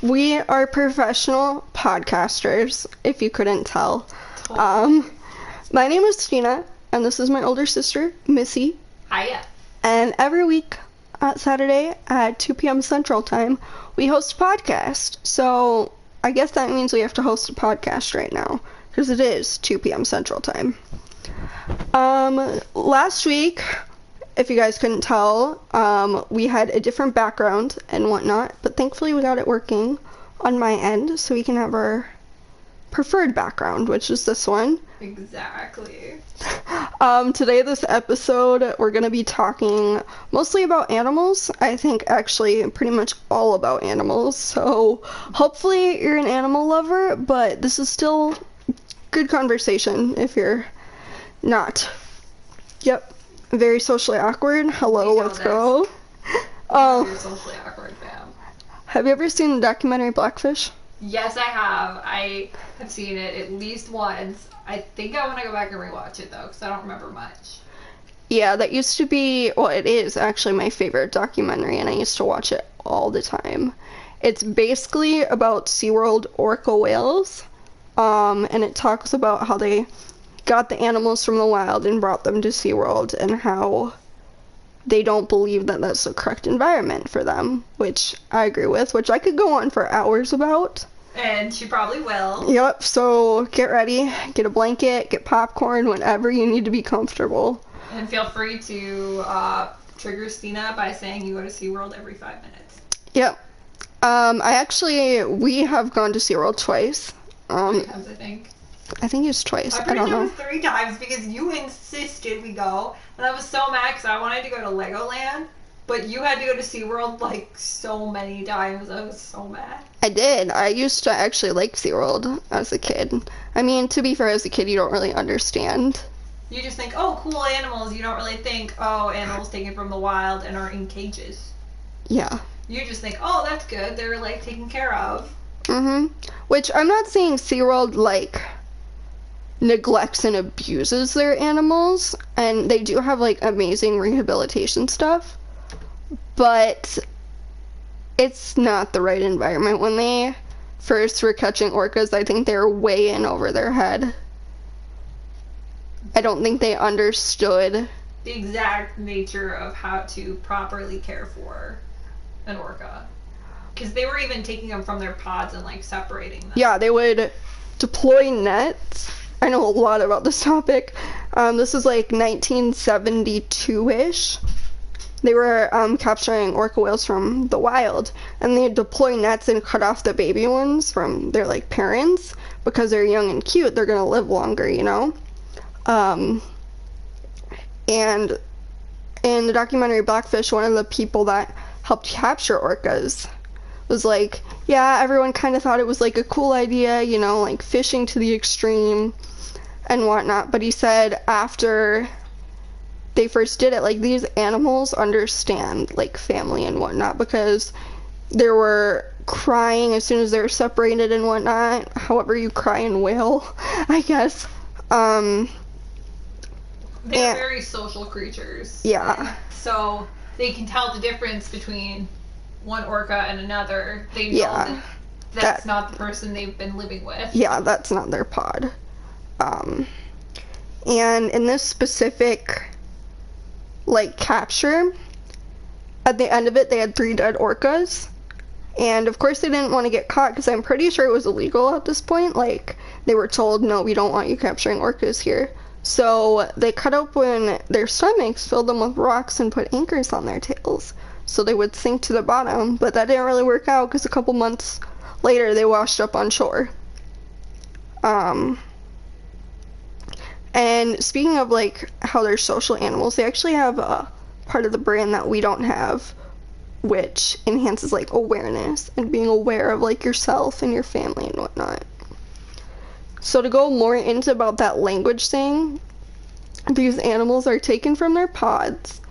We are professional podcasters, if you couldn't tell. My name is Tina, and this is my older sister, Missy. Hiya. And every week at Saturday at 2 p.m. Central Time, we host a podcast. So I guess that means we have to host a podcast right now, because it is 2 p.m. Central Time. Last week, if you guys couldn't tell, we had a different background and whatnot, but thankfully we got it working on my end, so we can have our preferred background, which is this one. Exactly. Today, this episode, we're going to be talking mostly about animals. I think actually pretty much all about animals, so hopefully you're an animal lover, but this is still good conversation if you're not. Yep. Very socially awkward. Hello, let's go. You're socially awkward, fam. Have you ever seen the documentary Blackfish? Yes, I have. I have seen it at least once. I think I want to go back and rewatch it, though, because I don't remember much. Yeah, that used to be, well, it is actually my favorite documentary, and I used to watch it all the time. It's basically about SeaWorld orca whales, and it talks about how they got the animals from the wild and brought them to SeaWorld, and how they don't believe that that's the correct environment for them, which I agree with, which I could go on for hours about. And she probably will. Yep, so get ready, get a blanket, get popcorn, whenever you need to be comfortable. And feel free to trigger Stina by saying you go to SeaWorld every 5 minutes. Yep. We have gone to SeaWorld twice. 3 times, I think. I think it's twice. I'm I pretty don't sure it know. was 3 times because you insisted we go. And I was so mad because I wanted to go to Legoland. But you had to go to SeaWorld like so many times. I was so mad. I did. I used to actually like SeaWorld as a kid. I mean, to be fair, as a kid, you don't really understand. You just think, oh, cool animals. You don't really think, oh, animals taken from the wild and are in cages. Yeah. You just think, oh, that's good. They're like taken care of. Which I'm not saying SeaWorld like neglects and abuses their animals, and they do have like amazing rehabilitation stuff, but it's not the right environment. When they first were catching orcas, I think they were way in over their head. I don't think they understood The exact nature of how to properly care for an orca. Because they were even taking them from their pods and like separating them. Yeah, they would deploy nets. I know a lot about this topic. This is like 1972-ish. They were capturing orca whales from the wild, and they'd deploy nets and cut off the baby ones from their like parents because they're young and cute. They're gonna live longer, you know. And in the documentary Blackfish, one of the people that helped capture orcas was like, yeah, everyone kind of thought it was like a cool idea, you know, like fishing to the extreme and whatnot, but he said after they first did it, like, these animals understand like family and whatnot, because they were crying as soon as they were separated and whatnot, however you cry in whale, I guess. They're very social creatures. Yeah. So they can tell the difference between one orca and another. They know that that's not the person they've been living with. Yeah, that's not their pod. And in this specific, like, capture, at the end of it, they had 3 dead orcas. And of course they didn't want to get caught, because I'm pretty sure it was illegal at this point. Like, they were told, no, we don't want you capturing orcas here. So they cut open their stomachs, filled them with rocks, and put anchors on their tails so they would sink to the bottom. But that didn't really work out, because a couple months later they washed up on shore. And speaking of like how they're social animals, they actually have a part of the brain that we don't have, which enhances like awareness and being aware of like yourself and your family and whatnot. So to go more into about that language thing, these animals are taken from their pods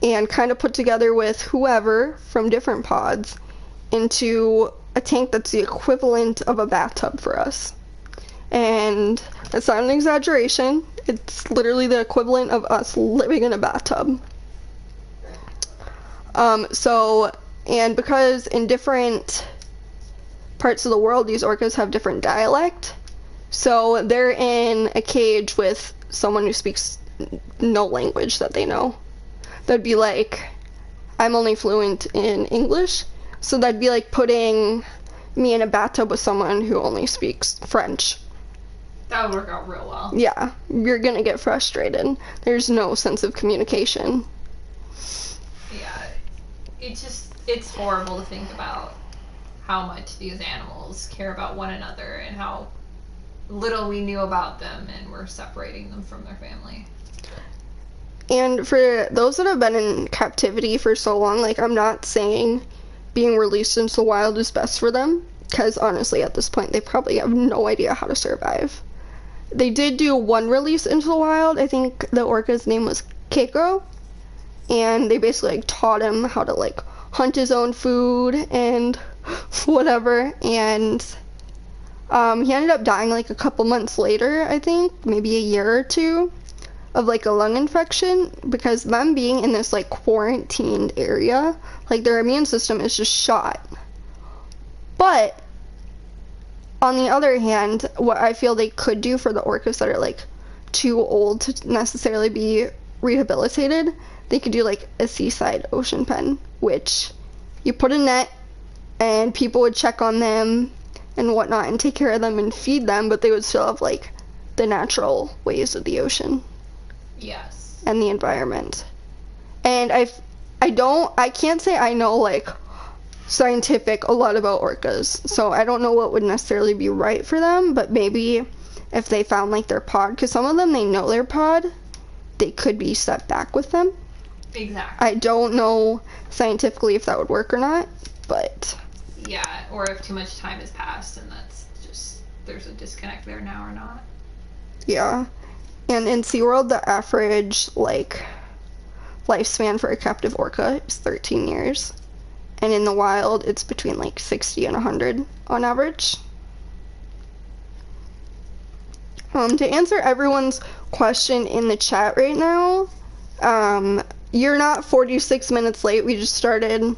and kind of put together with whoever from different pods into a tank that's the equivalent of a bathtub for us. And it's not an exaggeration. It's literally the equivalent of us living in a bathtub. And because in different parts of the world, these orcas have different dialect. So they're in a cage with someone who speaks no language that they know. That'd be like, I'm only fluent in English, so that'd be like putting me in a bathtub with someone who only speaks French. That would work out real well. Yeah, you're gonna get frustrated. There's no sense of communication. Yeah, it's horrible to think about how much these animals care about one another and how little we knew about them, and we're separating them from their family. And for those that have been in captivity for so long, like, I'm not saying being released into the wild is best for them, because honestly at this point they probably have no idea how to survive. They did do one release into the wild. I think the orca's name was Keiko, and they basically like taught him how to like hunt his own food and whatever, and he ended up dying like a couple months later, I think, maybe a year or two, of like a lung infection, because them being in this like quarantined area, like their immune system is just shot. But on the other hand, what I feel they could do for the orcas that are like too old to necessarily be rehabilitated, they could do like a seaside ocean pen, which you put a net and people would check on them and whatnot and take care of them and feed them, but they would still have like the natural ways of the ocean. Yes. And the environment. And I can't say I know like a lot about orcas, so I don't know what would necessarily be right for them, but maybe if they found like their pod, because some of them, they know their pod, they could be set back with them. Exactly. I don't know scientifically if that would work or not, but yeah, or if too much time has passed and that's just, there's a disconnect there now or not. Yeah. And in SeaWorld, the average like lifespan for a captive orca is 13 years. And in the wild, it's between like 60 and 100 on average. To answer everyone's question in the chat right now, you're not 46 minutes late. We just started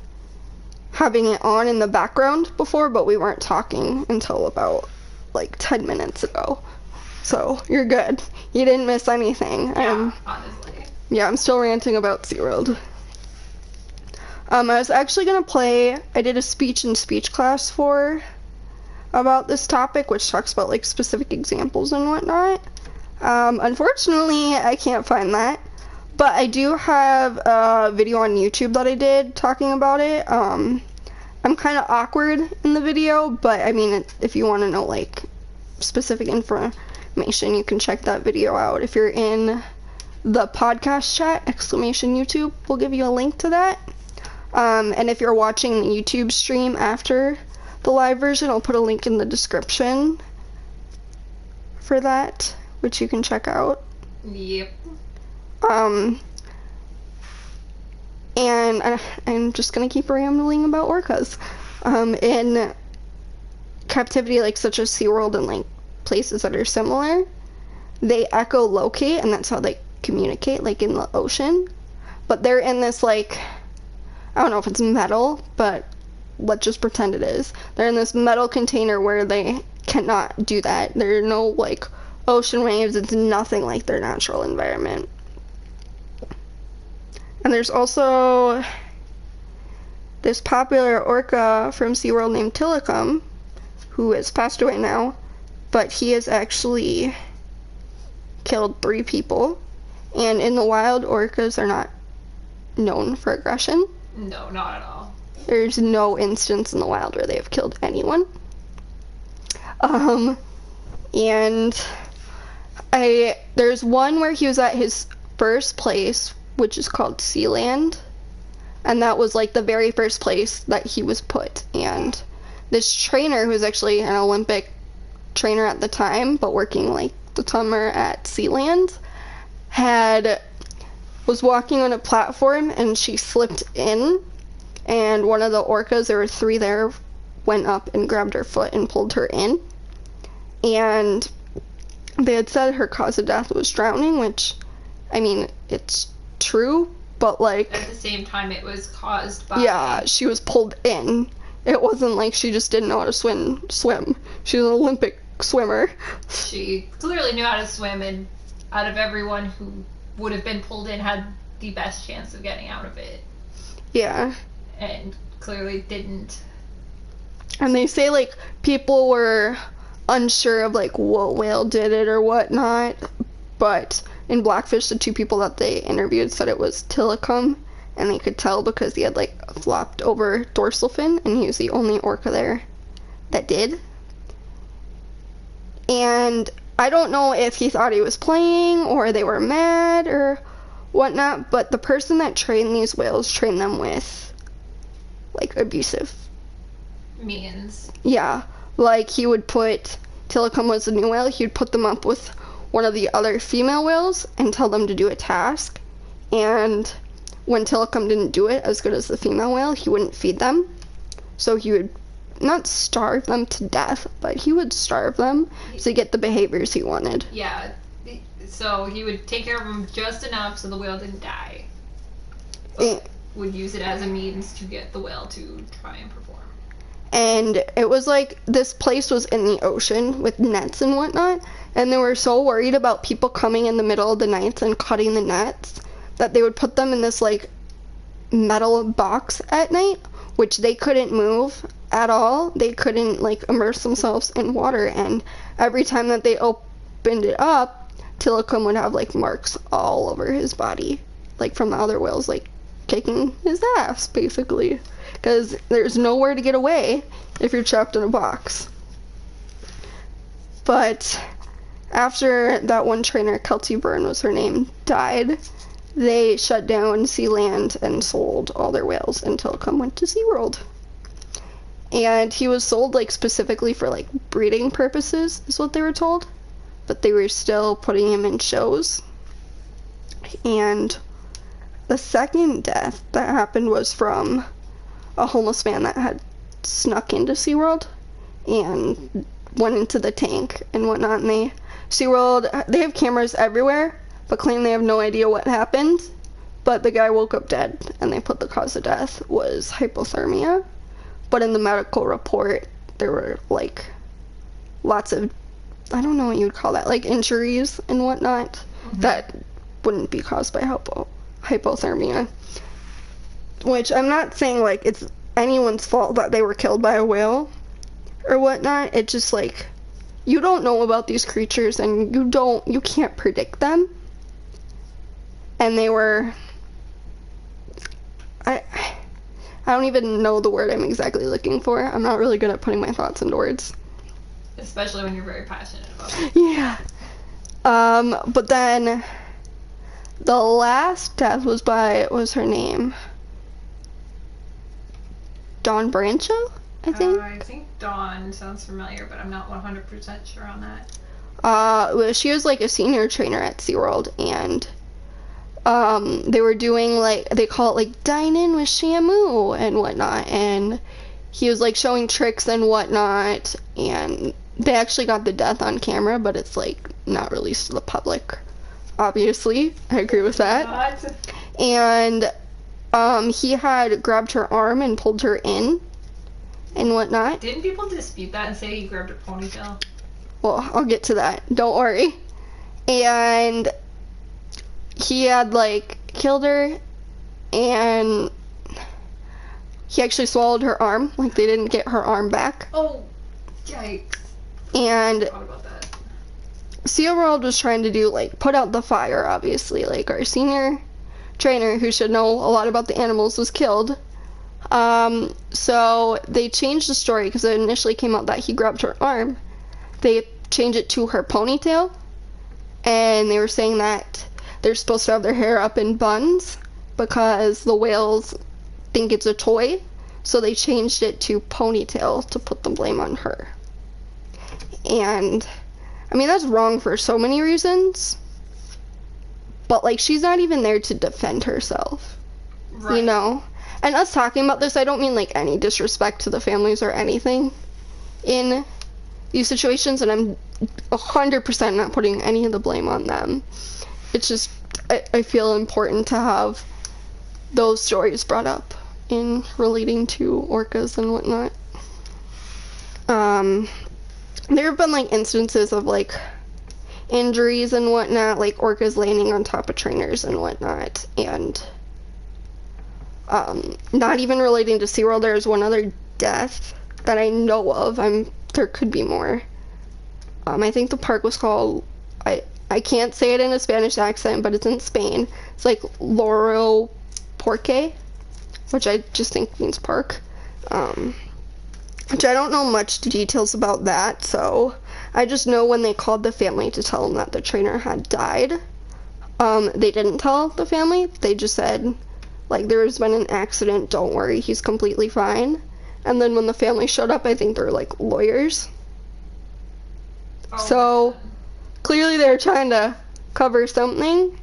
having it on in the background before, but we weren't talking until about like 10 minutes ago. So you're good. You didn't miss anything. Yeah, honestly. Yeah, I'm still ranting about SeaWorld. I was actually going to play, I did a speech and speech class about this topic, which talks about like specific examples and whatnot. Unfortunately, I can't find that, but I do have a video on YouTube that I did talking about it. I'm kind of awkward in the video, but I mean, if you want to know like specific information, you can check that video out. If you're in the podcast chat, !YouTube, we'll give you a link to that. And if you're watching the YouTube stream after the live version, I'll put a link in the description for that, which you can check out. Yep. And I'm just gonna keep rambling about orcas. In captivity, like such as SeaWorld and like places that are similar, they echolocate, and that's how they communicate, like in the ocean. But they're in this like, I don't know if it's metal, but let's just pretend it is. They're in this metal container where they cannot do that. There are no like ocean waves. It's nothing like their natural environment. And there's also this popular orca from SeaWorld named Tilikum, who has passed away now, but he has actually killed 3 people. And in the wild, orcas are not known for aggression. No, not at all. There's no instance in the wild where they have killed anyone. And there's one where he was at his first place, which is called Sealand, and that was like the very first place that he was put. And this trainer, who was actually an Olympic trainer at the time, but working like the summer at Sealand, was walking on a platform and she slipped in, and one of the orcas, there were 3 there, went up and grabbed her foot and pulled her in. And they had said her cause of death was drowning, which, I mean, it's true, but like, at the same time, it was caused by... Yeah, she was pulled in. It wasn't like she just didn't know how to swim. She's an Olympic swimmer. She clearly knew how to swim, and out of everyone who would have been pulled in, had the best chance of getting out of it. Yeah. And clearly didn't. And they say, like, people were unsure of, like, what whale did it or whatnot. But in Blackfish, the two people that they interviewed said it was Tilikum. And they could tell because he had, like, a flopped over dorsal fin. And he was the only orca there that did. And I don't know if he thought he was playing or they were mad or whatnot. But the person that trained these whales trained them with, like, abusive means. Yeah, like he would put, Tilikum was a new whale, he would put them up with one of the other female whales and tell them to do a task. And when Tilikum didn't do it as good as the female whale, he wouldn't feed them. So he would not starve them to death, but he would starve them to get the behaviors he wanted. Yeah, so he would take care of them just enough so the whale didn't die. But would use it as a means to get the whale to try and perform. And it was like, this place was in the ocean with nets and whatnot, and they were so worried about people coming in the middle of the night and cutting the nets that they would put them in this, like, metal box at night, which they couldn't move at all. They couldn't, like, immerse themselves in water, and every time that they opened it up, Tilikum would have, like, marks all over his body, like, from the other whales, like, kicking his ass, basically. Because there's nowhere to get away if you're trapped in a box. But after that one trainer, Kelty Byrne was her name, died, they shut down Sealand and sold all their whales, and Tilikum went to SeaWorld. And he was sold, like, specifically for, like, breeding purposes, is what they were told. But they were still putting him in shows. And the second death that happened was from a homeless man that had snuck into SeaWorld and went into the tank and whatnot. And SeaWorld, they have cameras everywhere, but claim they have no idea what happened. But the guy woke up dead, and they put the cause of death was hypothermia. But in the medical report, there were, like, lots of, I don't know what you would call that, like, injuries and whatnot that wouldn't be caused by hypothermia. Which I'm not saying, like, it's anyone's fault that they were killed by a whale or whatnot. It's just, like, you don't know about these creatures, and you can't predict them. And they were, I don't even know the word I'm exactly looking for. I'm not really good at putting my thoughts into words. Especially when you're very passionate about it. Yeah. But then the last death was by, what was her name? Dawn Brancho, I think. I think Dawn sounds familiar, but I'm not 100% sure on that. Well, she was, like, a senior trainer at SeaWorld, and they were doing, like, they call it, like, Dine In with Shamu and whatnot, and he was, like, showing tricks and whatnot, and they actually got the death on camera, but it's, like, not released to the public, obviously. I agree with that. And he had grabbed her arm and pulled her in and whatnot. Didn't people dispute that and say he grabbed her ponytail? Well, I'll get to that. Don't worry. And he had, like, killed her, and he actually swallowed her arm. Like, they didn't get her arm back. Oh, yikes. And I forgot about that. SeaWorld was trying to do, like, put out the fire, obviously. Like, our senior trainer, who should know a lot about the animals, was killed. So they changed the story, because it initially came out that he grabbed her arm. They changed it to her ponytail, and they were saying that they're supposed to have their hair up in buns because the whales think it's a toy, so they changed it to ponytail to put the blame on her. And I mean, that's wrong for so many reasons, but, like, she's not even there to defend herself. Right. You know? And us talking about this, I don't mean, like, any disrespect to the families or anything in these situations, and I'm 100% not putting any of the blame on them. It's just, I feel important to have those stories brought up in relating to orcas and whatnot. There have been like instances of like injuries and whatnot, like orcas landing on top of trainers and whatnot, and not even relating to SeaWorld, there's one other death that I know of. There could be more. I think the park was called, I can't say it in a Spanish accent, but it's in Spain. It's like Loro Porque, which I just think means park. Which I don't know much details about that, so I just know when they called the family to tell them that the trainer had died, they didn't tell the family. They just said, like, there's been an accident, don't worry, he's completely fine. And then when the family showed up, I think they were like lawyers. Oh, so clearly they were trying to cover something,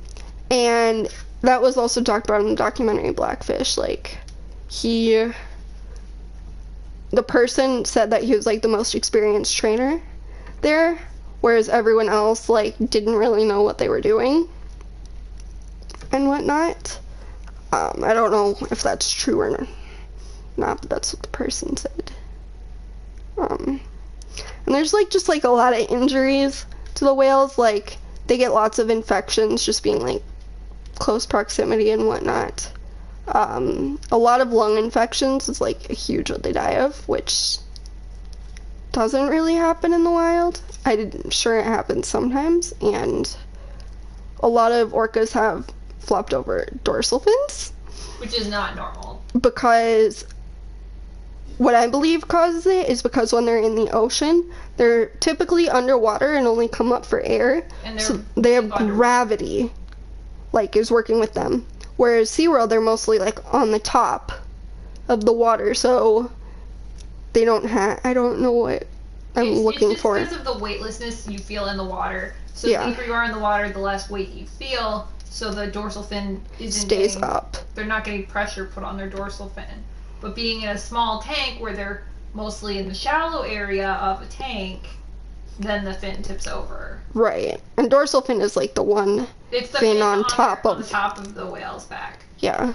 and that was also talked about in the documentary Blackfish. Like, the person said that he was like the most experienced trainer there, whereas everyone else like didn't really know what they were doing and whatnot. I don't know if that's true or not, but that's what the person said. And there's like just like a lot of injuries to the whales. Like, they get lots of infections just being like close proximity and whatnot. A lot of lung infections is like a huge what they die of, which doesn't really happen in the wild. I'm sure it happens sometimes, and a lot of orcas have flopped over dorsal fins, which is not normal. Because what I believe causes it is because when they're in the ocean, they're typically underwater and only come up for air, And so they have gravity, like, is working with them. Whereas SeaWorld, they're mostly like on the top of the water, so they don't have, I don't know what I'm looking for. It's just because of the weightlessness you feel in the water. So Yeah. the deeper you are in the water, the less weight you feel, so the dorsal fin Stays up. They're not getting pressure put on their dorsal fin. But being in a small tank where they're mostly in the shallow area of a tank, then the fin tips over. Right. And dorsal fin is like the one It's the fin on top on the of, top of the whale's back. yeah.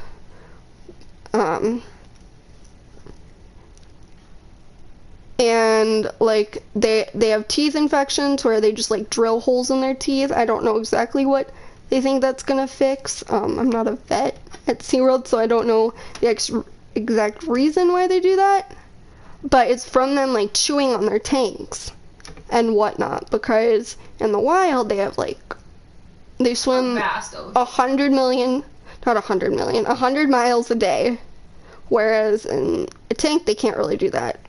And like they have teeth infections where they just like drill holes in their teeth. I don't know exactly what they think that's gonna fix. I'm not a vet at SeaWorld, so I don't know the exact reason why they do that. But it's from them like chewing on their tanks and whatnot, because in the wild they have like, they swim Vast ocean. 100 miles a day, whereas in a tank they can't really do that,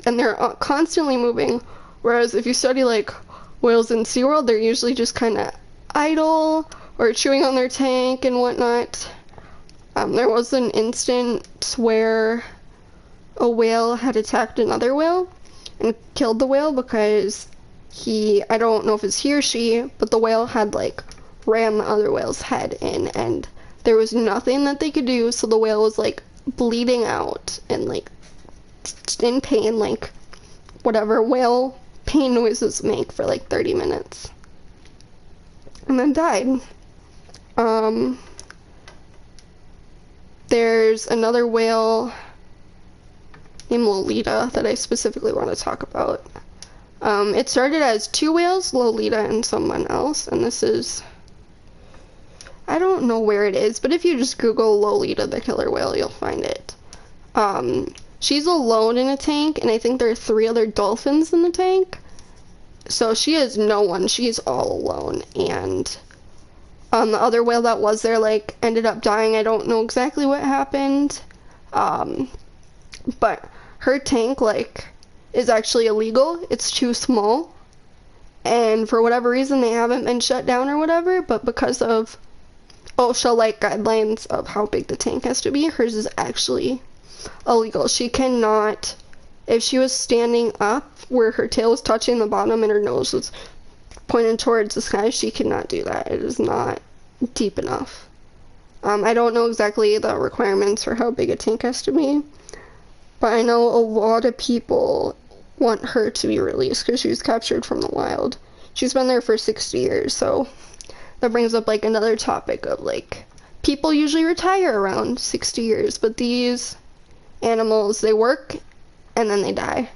and they're constantly moving. Whereas if you study like whales in SeaWorld, they're usually just kind of idle or chewing on their tank and whatnot. There was an instance where a whale had attacked another whale and killed the whale because I don't know if it's he or she, but the whale had like ran the other whale's head in, and there was nothing that they could do, so the whale was like bleeding out and like in pain, like whatever whale pain noises make for like 30 minutes, and then died. There's another whale named Lolita that I specifically want to talk about. It started as two whales, Lolita and someone else, and this is, I don't know where it is, but if you just Google Lolita the killer whale, you'll find it. She's alone in a tank, and I think there are 3 other dolphins in the tank. So she has no one, she's all alone, and the other whale that was there, like, ended up dying. I don't know exactly what happened, but her tank, like, is actually illegal. It's too small, and for whatever reason they haven't been shut down or whatever, but because of OSHA like guidelines of how big the tank has to be, hers is actually illegal. She cannot, if she was standing up where her tail was touching the bottom and her nose was pointed towards the sky, she cannot do that. It is not deep enough. I don't know exactly the requirements for how big a tank has to be, but I know a lot of people want her to be released because she was captured from the wild. She's been there for 60 years, so that brings up like another topic of like, people usually retire around 60 years, but these animals, they work and then they die.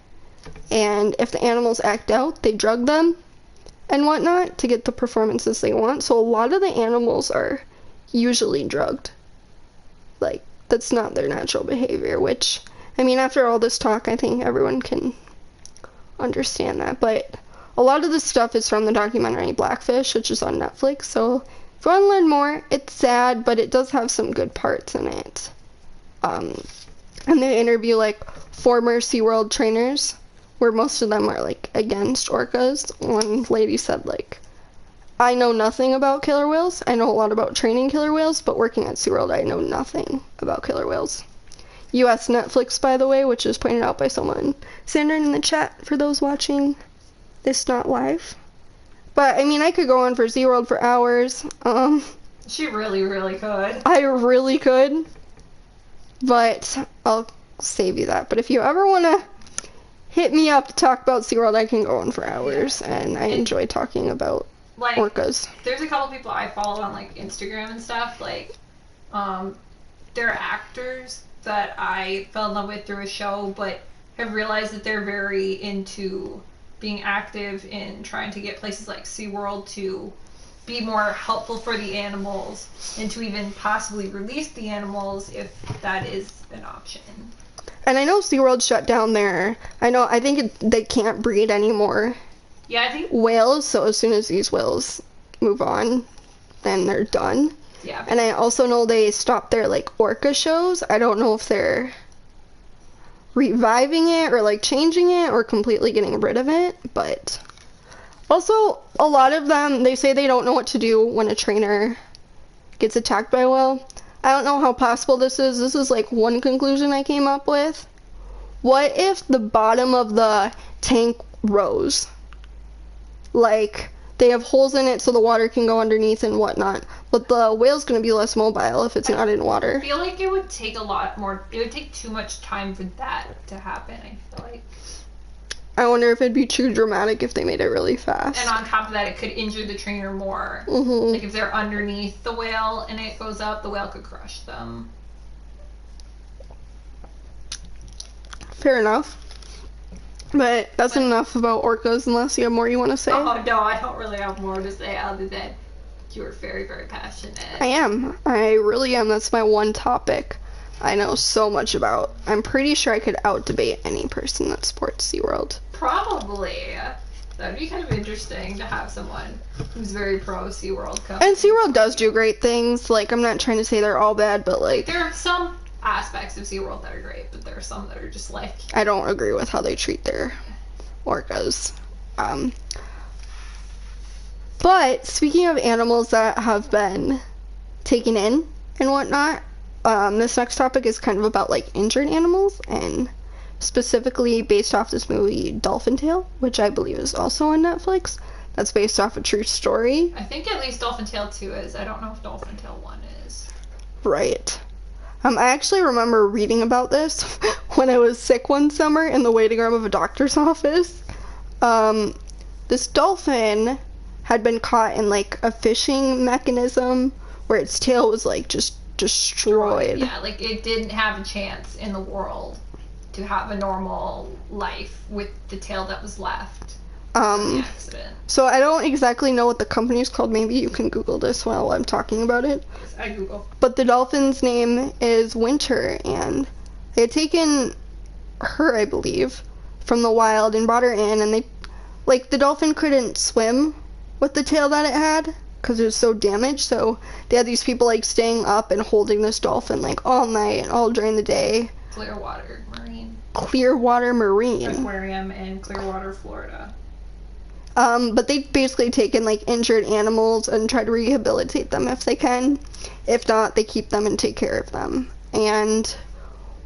And if the animals act out, they drug them and whatnot to get the performances they want. So a lot of the animals are usually drugged. Like, that's not their natural behavior, which, I mean, after all this talk, I think everyone can understand that. But a lot of this stuff is from the documentary Blackfish, which is on Netflix. So if you want to learn more, it's sad, but it does have some good parts in it. And they interview, like, former SeaWorld trainers, where most of them are, like, against orcas. One lady said, like, I know nothing about killer whales. I know a lot about training killer whales, but working at SeaWorld, I know nothing about killer whales. US Netflix, by the way, which is pointed out by someone. Send it in the chat for those watching this not live. But, I mean, I could go on for SeaWorld for hours. She really, really could. I really could. But I'll save you that. But if you ever want to hit me up to talk about SeaWorld, I can go on for hours. Yeah. And I enjoy talking about like, orcas. There's a couple people I follow on, like, Instagram and stuff. Like, they're actors that I fell in love with through a show, but have realized that they're very into being active in trying to get places like SeaWorld to be more helpful for the animals and to even possibly release the animals if that is an option. And I know SeaWorld shut down there. I think they can't breed anymore. Yeah, I think whales, so as soon as these whales move on, then they're done. Yeah. And I also know they stopped their, like, orca shows. I don't know if they're reviving it or, like, changing it or completely getting rid of it, but also a lot of them, they say they don't know what to do when a trainer gets attacked by a whale. I don't know how possible this is. This is, like, one conclusion I came up with. What if the bottom of the tank rose? Like, they have holes in it so the water can go underneath and whatnot, but the whale's going to be less mobile if it's not in water. I feel like it would take a lot more, it would take too much time for that to happen, I feel like. I wonder if it'd be too dramatic if they made it really fast. And on top of that, it could injure the trainer more. Mm-hmm. Like, if they're underneath the whale and it goes up, the whale could crush them. Fair enough. But that's enough about orcas, unless you have more you want to say. Oh, no, I don't really have more to say other than you are very, very passionate. I am. I really am. That's my one topic I know so much about. I'm pretty sure I could out-debate any person that supports SeaWorld. Probably. That'd be kind of interesting to have someone who's very pro SeaWorld come. And SeaWorld does do great things. Like, I'm not trying to say they're all bad, but, like, there are some aspects of SeaWorld that are great, but there are some that are just like... I don't agree with how they treat their orcas. But speaking of animals that have been taken in and whatnot, this next topic is kind of about, like, injured animals, and specifically based off this movie Dolphin Tale, which I believe is also on Netflix. That's based off a true story. I think at least Dolphin Tale 2 is. I don't know if Dolphin Tale 1 is. Right. I actually remember reading about this when I was sick one summer in the waiting room of a doctor's office. This dolphin had been caught in, like, a fishing mechanism where its tail was, like, just destroyed. Yeah, like, it didn't have a chance in the world to have a normal life with the tail that was left. The accident. So I don't exactly know what the company is called. Maybe you can Google this while I'm talking about it. Yes, I Google. But the dolphin's name is Winter, and they had taken her, I believe, from the wild and brought her in, and the dolphin couldn't swim with the tail that it had because it was so damaged, so they had these people, like, staying up and holding this dolphin, like, all night and all during the day. Clearwater Marine Aquarium in Clearwater, Florida. But they've basically taken, like, injured animals and try to rehabilitate them if they can. If not, they keep them and take care of them. And,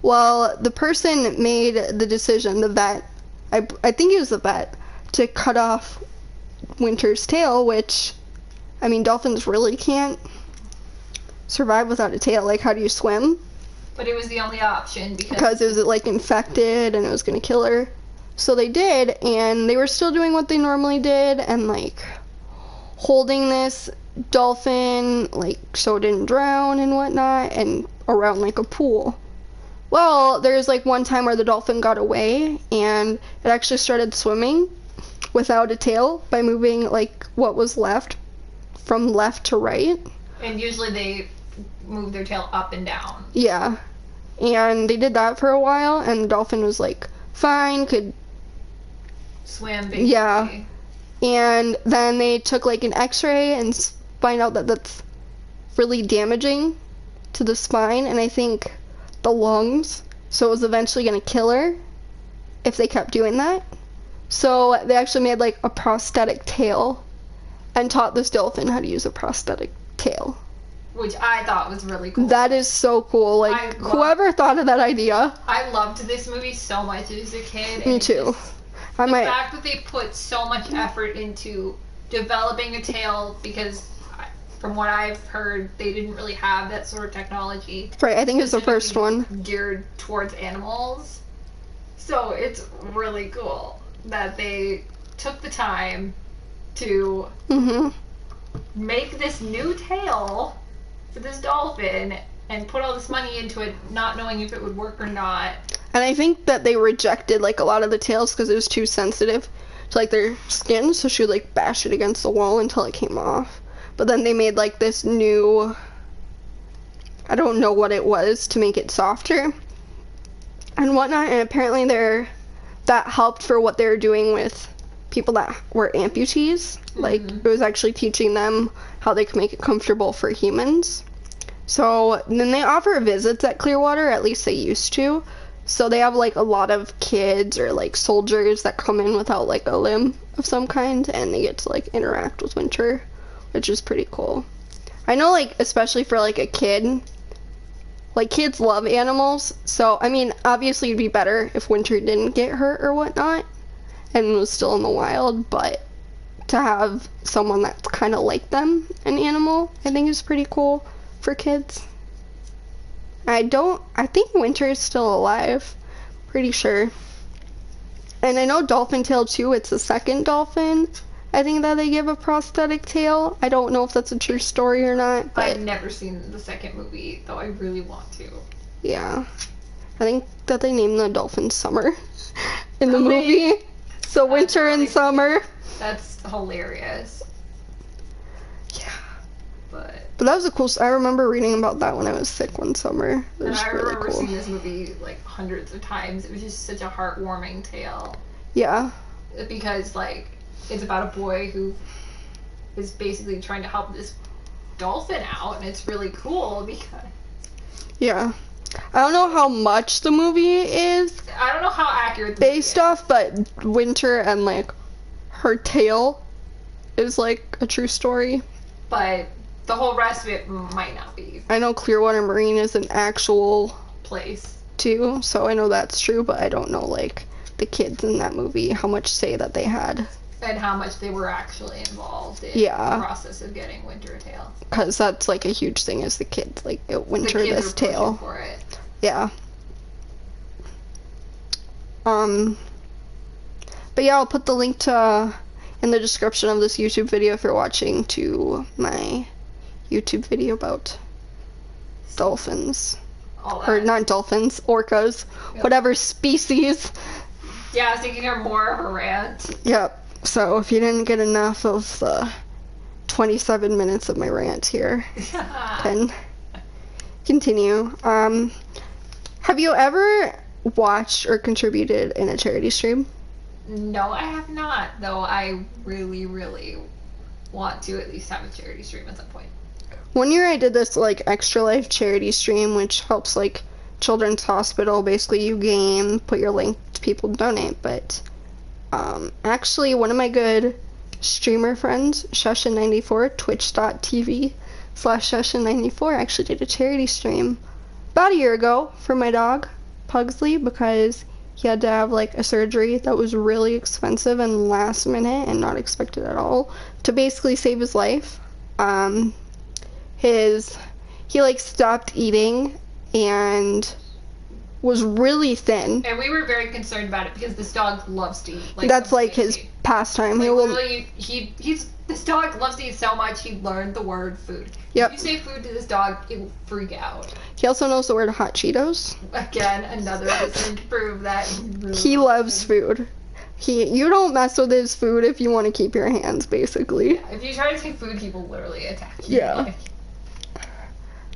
well, the person made the decision, the vet, I think he was the vet, to cut off Winter's tail, which, I mean, dolphins really can't survive without a tail. Like, how do you swim? But it was the only option because it was, like, infected and it was going to kill her. So they did, and they were still doing what they normally did, and, like, holding this dolphin, like, so it didn't drown and whatnot, and around, like, a pool. Well, there's like one time where the dolphin got away and it actually started swimming without a tail by moving like what was left from left to right. And usually they move their tail up and down. Yeah. And they did that for a while and the dolphin was like fine, could Swim, basically. Yeah. And then they took like an x-ray and find out that that's really damaging to the spine and I think the lungs, so it was eventually going to kill her if they kept doing that. So they actually made like a prosthetic tail and taught this dolphin how to use a prosthetic tail. Which I thought was really cool. That is so cool. Like, whoever thought of that idea. I loved this movie so much as a kid. Me too. The fact that they put so much effort into developing a tail, because from what I've heard, they didn't really have that sort of technology. Right, I think it's the first one. Geared towards animals. So it's really cool that they took the time to make this new tail for this dolphin and put all this money into it, not knowing if it would work or not. And I think that they rejected like a lot of the tails because it was too sensitive to like their skin, so she would like bash it against the wall until it came off. But then they made like this new, I don't know what it was, to make it softer and whatnot, and apparently that helped for what they were doing with people that were amputees. Like it was actually teaching them how they could make it comfortable for humans. So then they offer visits at Clearwater, at least they used to. So they have like a lot of kids or like soldiers that come in without like a limb of some kind and they get to like interact with Winter, which is pretty cool. I know, like, especially for like a kid, like kids love animals, so I mean obviously it'd be better if Winter didn't get hurt or whatnot and was still in the wild, but to have someone that's kind of like them, an animal, I think is pretty cool for kids. I think Winter is still alive, pretty sure. And I know Dolphin Tale 2, it's the second dolphin, I think, that they give a prosthetic tail. I don't know if that's a true story or not, but I've never seen the second movie, though I really want to. Yeah. I think that they named the dolphin Summer in the movie. So Winter and Summer. That's hilarious. Yeah. But that was a cool. I remember reading about that when I was sick one summer. It was I really remember cool. seeing this movie like hundreds of times. It was just such a heartwarming tale. Yeah. Because like it's about a boy who is basically trying to help this dolphin out, and it's really cool because. Yeah. I don't know how much the movie is. I don't know how accurate. Based off, but Winter and like her tale is like a true story. But the whole rest of it might not be. I know Clearwater Marine is an actual place too, so I know that's true, but I don't know like the kids in that movie, how much say that they had. And how much they were actually involved in the process of getting Winter a tail. Because that's like a huge thing, is the kids like get Winter this tail. For it. Yeah. But yeah, I'll put the link to in the description of this YouTube video if you're watching, to my YouTube video about dolphins. Or not dolphins, orcas, whatever species. Yeah, I was thinking they're more of a rant. Yep. So if you didn't get enough of the 27 minutes of my rant here, then continue. Have you ever watched or contributed in a charity stream? No, I have not, though I really, really want to at least have a charity stream at some point. One year I did this like Extra Life charity stream, which helps like Children's Hospital. Basically you game, put your link to people to donate, but actually one of my good streamer friends, Shushin94, twitch.tv/Shushin94, actually did a charity stream about a year ago for my dog, Pugsley, because he had to have like a surgery that was really expensive and last minute and not expected at all, to basically save his life. He like stopped eating and was really thin. And we were very concerned about it because this dog loves to eat. Like, That's like his pastime. Like, He will. literally, this dog loves to eat so much he learned the word food. Yep. If you say food to this dog, it will freak out. He also knows the word hot Cheetos. Again, another reason to prove that He loves food. You don't mess with his food if you want to keep your hands, basically. If you try to say food, he will literally attack you. Yeah.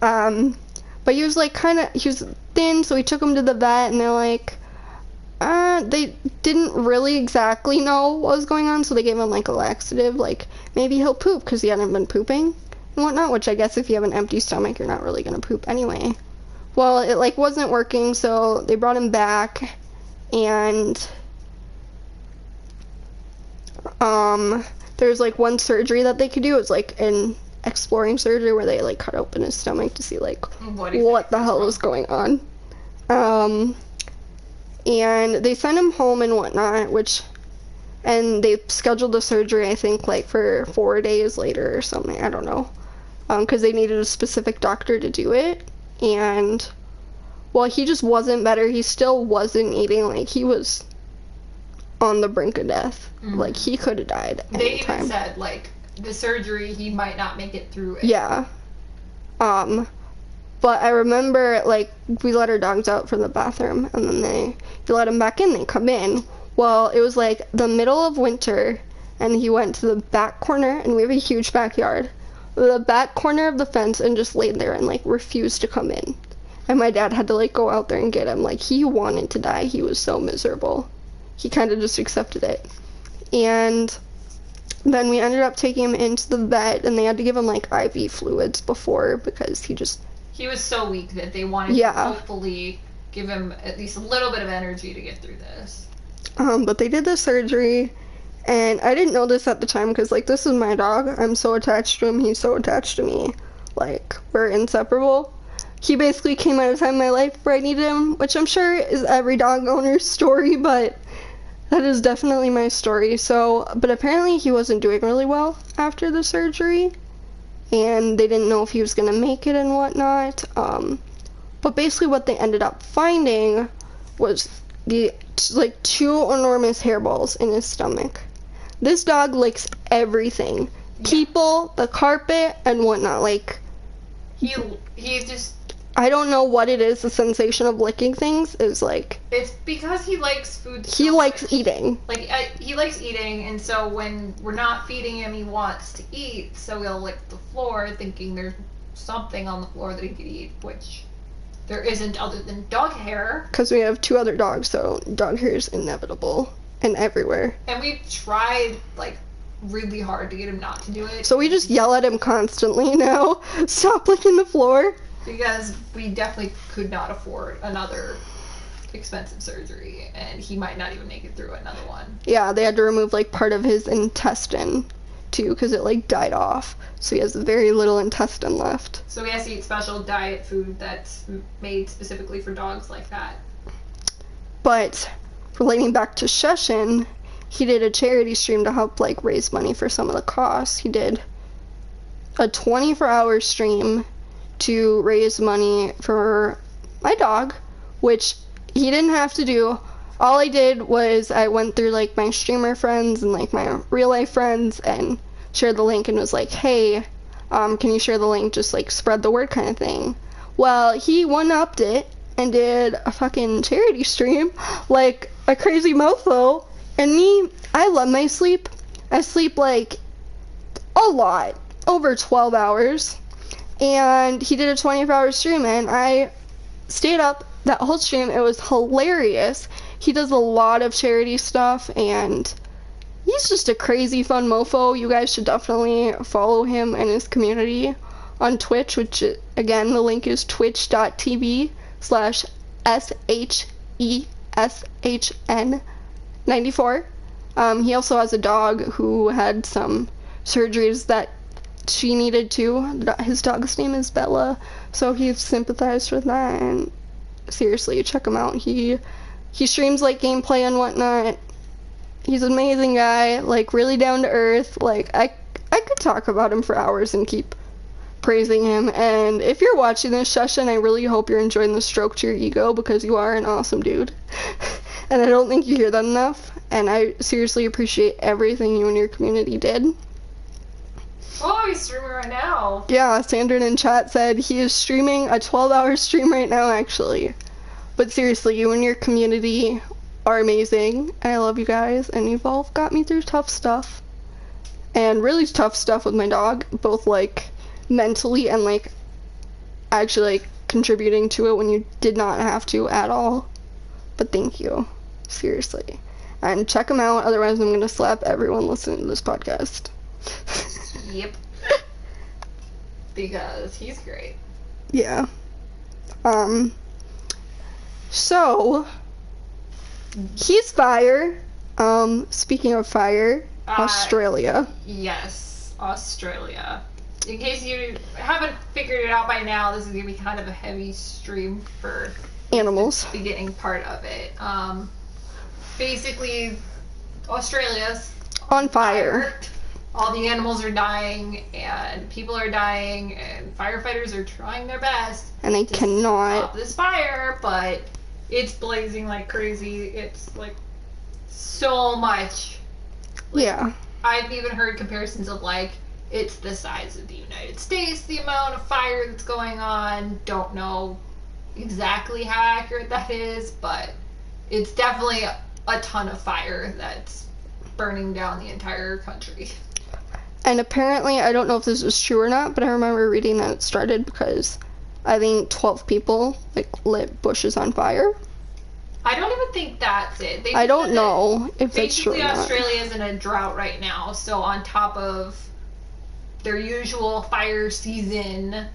But he was like he was thin, so we took him to the vet, and they're like, they didn't really exactly know what was going on, so they gave him like a laxative, like maybe he'll poop because he hadn't been pooping and whatnot, which I guess if you have an empty stomach, you're not really gonna poop anyway. Well, it like wasn't working, so they brought him back, and there's like one surgery that they could do. It was like an exploring surgery where they like cut open his stomach to see like what the hell was going on. And they sent him home and whatnot, and they scheduled the surgery, I think, like for 4 days later or something, I don't know, because they needed a specific doctor to do it. And well, he just wasn't better. He still wasn't eating. Like, he was on the brink of death. Like, he could have died at any time. They even said, like, the surgery, he might not make it through it. Yeah. But I remember, like, we let our dogs out from the bathroom, and then they let them back in. They come in. Well, it was, like, the middle of winter, and he went to the back corner, and we have a huge backyard, the back corner of the fence, and just laid there and, like, refused to come in. And my dad had to, like, go out there and get him. Like, he wanted to die. He was so miserable. He kind of just accepted it. And then we ended up taking him into the vet, and they had to give him, like, IV fluids before because he was so weak that they wanted to hopefully give him at least a little bit of energy to get through this. But they did the surgery, and I didn't know this at the time because, like, this is my dog. I'm so attached to him. He's so attached to me. Like, we're inseparable. He basically came at a time in my life where I needed him, which I'm sure is every dog owner's story, but that is definitely my story. So, but apparently he wasn't doing really well after the surgery, and they didn't know if he was going to make it and whatnot. But basically what they ended up finding was like 2 enormous hairballs in his stomach. This dog licks everything. Yeah. People, the carpet, and whatnot. Like, he just... I don't know what it is. The sensation of licking things is like... It's because he likes food so He likes eating. Like, he likes eating, and so when we're not feeding him, he wants to eat, so he'll lick the floor thinking there's something on the floor that he could eat, which there isn't other than dog hair. Because we have 2 other dogs, so dog hair is inevitable and everywhere. And we've tried, like, really hard to get him not to do it. So we just yell at him constantly now. Stop licking the floor. Because we definitely could not afford another expensive surgery, and he might not even make it through another one. Yeah, they had to remove, like, part of his intestine, too, because it, like, died off. So he has very little intestine left. So he has to eat special diet food that's made specifically for dogs like that. But, relating back to Sheshin, he did a charity stream to help, like, raise money for some of the costs. He did a 24-hour stream to raise money for my dog, which he didn't have to do. All I did was I went through, like, my streamer friends and, like, my real life friends and shared the link and was like, hey, can you share the link, just, like, spread the word kind of thing. Well, he one-upped it and did a fucking charity stream like a crazy mofo. And me, I love my sleep. I sleep, like, a lot, over 12 hours. And he did a 24-hour stream, and I stayed up that whole stream. It was hilarious. He does a lot of charity stuff, and he's just a crazy fun mofo. You guys should definitely follow him and his community on Twitch, which, again, the link is twitch.tv/SHESHN94. He also has a dog who had some surgeries that she needed to. His dog's name is Bella, so he sympathized with that, and seriously, check him out. He streams, like, gameplay and whatnot. He's an amazing guy, like, really down to earth. Like, I could talk about him for hours and keep praising him. And if you're watching this, Shushan, I really hope you're enjoying the stroke to your ego, because you are an awesome dude. And I don't think you hear that enough. And I seriously appreciate everything you and your community did. Oh, he's streaming right now. Yeah, Sandra in chat said he is streaming a 12-hour stream right now, actually. But seriously, you and your community are amazing. And I love you guys. And you've all got me through tough stuff. And really tough stuff with my dog. Both, like, mentally and, like, actually, like, contributing to it when you did not have to at all. But thank you. Seriously. And check him out, otherwise I'm gonna slap everyone listening to this podcast. Yep. Because he's great. Yeah. So, he's fire. Speaking of fire, Australia. Yes, Australia. In case you haven't figured it out by now, this is gonna be kind of a heavy stream for Animals. the beginning part of it. Basically, Australia's On fire. All the animals are dying, and people are dying, and firefighters are trying their best And they to cannot. stop this fire, but it's blazing like crazy. It's like so much. Yeah. I've even heard comparisons of like it's the size of the United States, the amount of fire that's going on. Don't know exactly how accurate that is, but it's definitely a ton of fire that's burning down the entire country. And apparently, I don't know if this is true or not, but I remember reading that it started because I think 12 people, like, lit bushes on fire. I don't even think that's it. I don't know if that's true or Basically, not. Australia is in a drought right now, so on top of their usual fire season,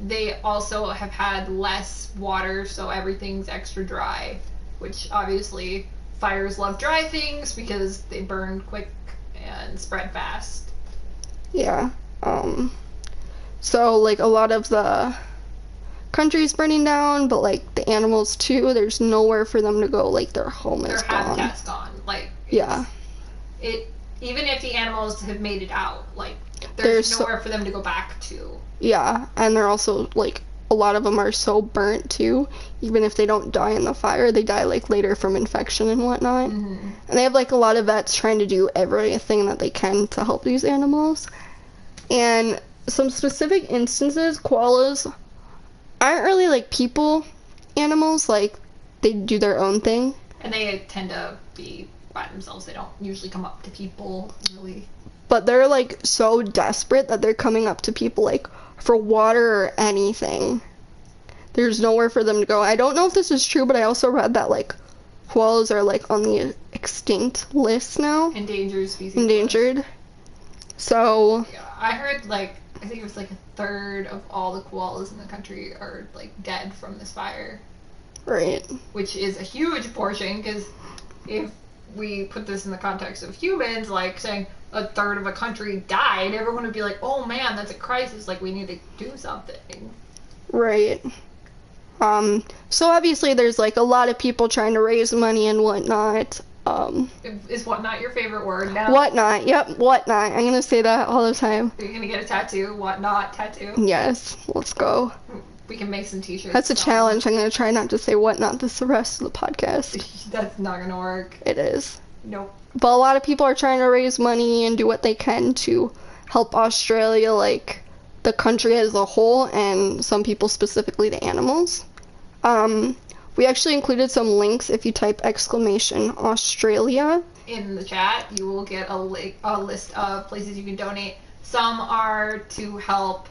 they also have had less water, so everything's extra dry, which obviously fires love dry things because they burn quick and spread fast. Yeah. So, like, a lot of the country's burning down, but, like, the animals, too, there's nowhere for them to go. Like, their home Their is gone. habitat's gone. Like, Yeah. Even if the animals have made it out, like, There's there's nowhere for them to go back to. Yeah, and they're also, like, a lot of them are so burnt, too. Even if they don't die in the fire, they die, like, later from infection and whatnot. Mm-hmm. And they have, like, a lot of vets trying to do everything that they can to help these animals. And some specific instances, koalas aren't really, like, people animals. Like, they do their own thing. And they tend to be by themselves. They don't usually come up to people, really. But they're, like, so desperate that they're coming up to people, like, for water or anything. There's nowhere for them to go. I don't know if this is true, but I also read that, like, koalas are, like, on the extinct list now. Endangered species. Endangered. So, Yeah, I heard, like, I think it was like a third of all the koalas in the country are, like, dead from this fire. right. Which is a huge portion, because if we put this in the context of humans, like, saying a third of a country died, everyone would be like, oh man, that's a crisis, like, we need to do something. Right. So obviously there's, like, a lot of people trying to raise money and whatnot. Is whatnot your favorite word now? Whatnot. Yep, whatnot. I'm gonna say that all the time. Are you gonna get a tattoo? Whatnot tattoo? Yes, let's go. We can make some t-shirts. That's a challenge. I'm gonna try not to say whatnot the rest of the podcast. That's not gonna work. It is. Nope. But a lot of people are trying to raise money and do what they can to help Australia, like, the country as a whole, and some people specifically the animals. We actually included some links if you type !Australia. In the chat, you will get a list of places you can donate. Some are to help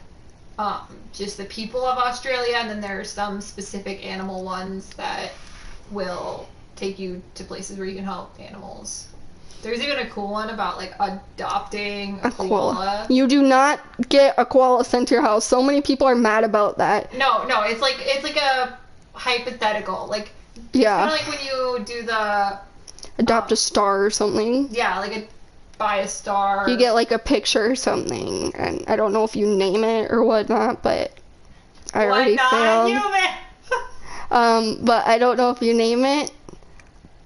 just the people of Australia, and then there are some specific animal ones that will take you to places where you can help animals. There's even a cool one about, like, adopting a koala. You do not get a koala sent to your house. So many people are mad about that. No, it's like a hypothetical. Like, Yeah. kind of like when you do the Adopt a star or something. buy a star. You get, like, a picture or something, and I don't know if you name it or whatnot, but I already failed. But I don't know if you name it,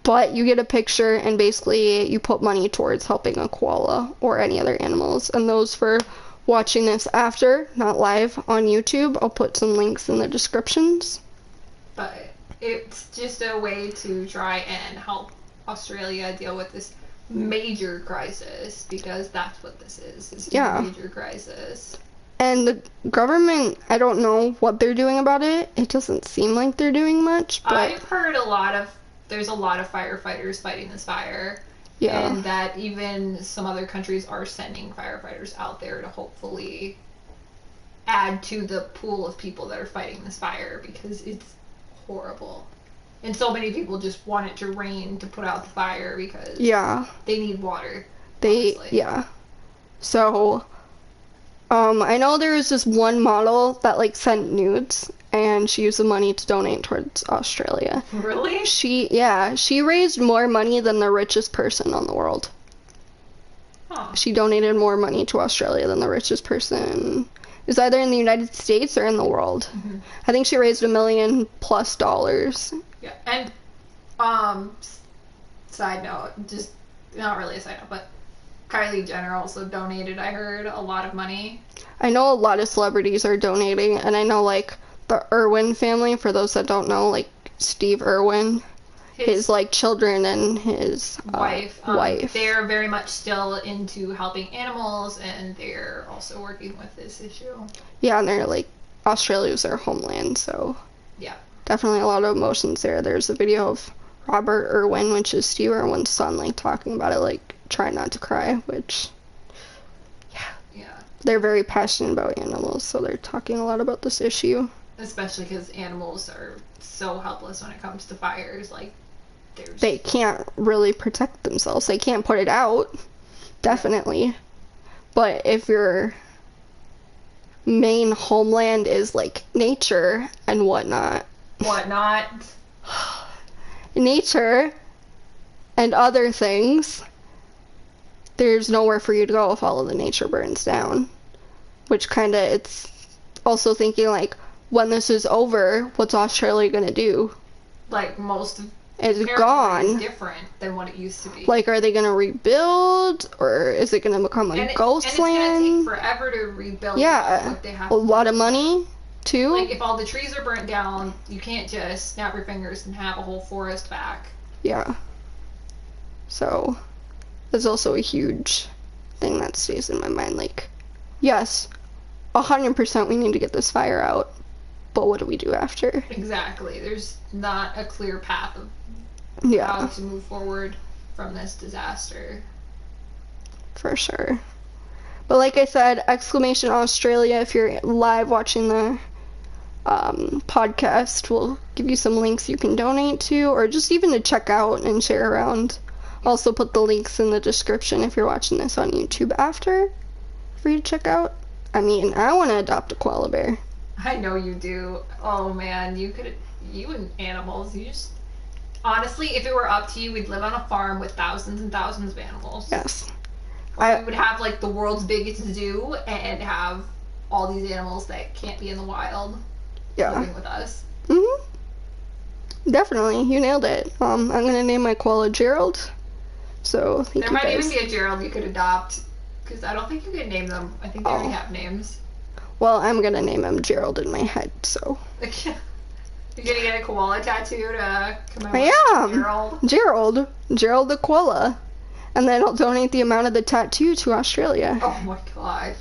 but you get a picture, and basically you put money towards helping a koala or any other animals, and those for watching this after, not live, on YouTube, I'll put some links in the descriptions. But it's just a way to try and help Australia deal with this major crisis, because that's what this is. It's a major crisis. And the government, I don't know what they're doing about it. It doesn't seem like they're doing much. But I've heard there's a lot of firefighters fighting this fire. Yeah. And that even some other countries are sending firefighters out there to hopefully add to the pool of people that are fighting this fire, because it's horrible. And so many people just want it to rain to put out the fire because they need water. Honestly. So I know there was this one model that like sent nudes, and she used the money to donate towards Australia. Really? She raised more money than the richest person in the world. Huh. She donated more money to Australia than the richest person is either in the United States or in the world. Mm-hmm. I think she raised $1 million+. Yeah, and side note, just not really a side note, but Kylie Jenner also donated, I heard, a lot of money. I know a lot of celebrities are donating, and I know like the Irwin family, for those that don't know, like Steve Irwin, his like children and his wife. They're very much still into helping animals, and they're also working with this issue. Yeah, and they're like, Australia's their homeland, so yeah, definitely a lot of emotions there. There's a video of Robert Irwin, which is Steve Irwin's son, like talking about it, like trying not to cry, which they're very passionate about animals, so they're talking a lot about this issue. Especially because animals are so helpless when it comes to fires. Like, they can't really protect themselves. They can't put it out, definitely. But if your main homeland is like nature and whatnot, nature and other things, there's nowhere for you to go if all of the nature burns down. Which kinda, it's also thinking like, when this is over, what's Australia gonna do? Like, most of it's gone. Is different than what it used to be. Like, are they gonna rebuild, or is it gonna become a ghost land? And it's gonna take forever to rebuild. Yeah, what they have a lot of money too. Like, if all the trees are burnt down, you can't just snap your fingers and have a whole forest back. Yeah. So, there's also a huge thing that stays in my mind. Like, yes, 100% we need to get this fire out, but what do we do after? Exactly. There's not a clear path of how to move forward from this disaster. For sure. But like I said, exclamation Australia, if you're live watching the podcast, we'll give you some links you can donate to, or just even to check out and share around. Also put the links in the description if you're watching this on YouTube after, for you to check out. I mean, I want to adopt a koala bear. I know you do. Oh man, you and animals, you just... Honestly, if it were up to you, we'd live on a farm with thousands and thousands of animals. Yes. We would have like the world's biggest zoo and have all these animals that can't be in the wild living with us. Definitely, you nailed it. I'm gonna name my koala Gerald. So thank you guys. There might even be a Gerald you could adopt, because I don't think you can name them. I think they already have names. Well, I'm gonna name him Gerald in my head, so. You're gonna get a koala tattoo to commemorate Gerald? Gerald the koala. And then I'll donate the amount of the tattoo to Australia. Oh my gosh.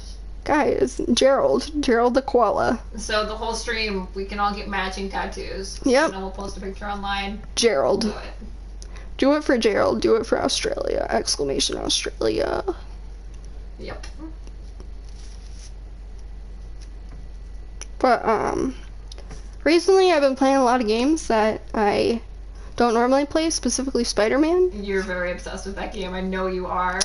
Guys, Gerald the koala. So the whole stream, we can all get matching tattoos. Yep. And then we'll post a picture online. Gerald. We'll do it. Do it for Gerald. Do it for Australia. Exclamation Australia. Yep. But, recently I've been playing a lot of games that I don't normally play, specifically Spider-Man. You're very obsessed with that game. I know you are.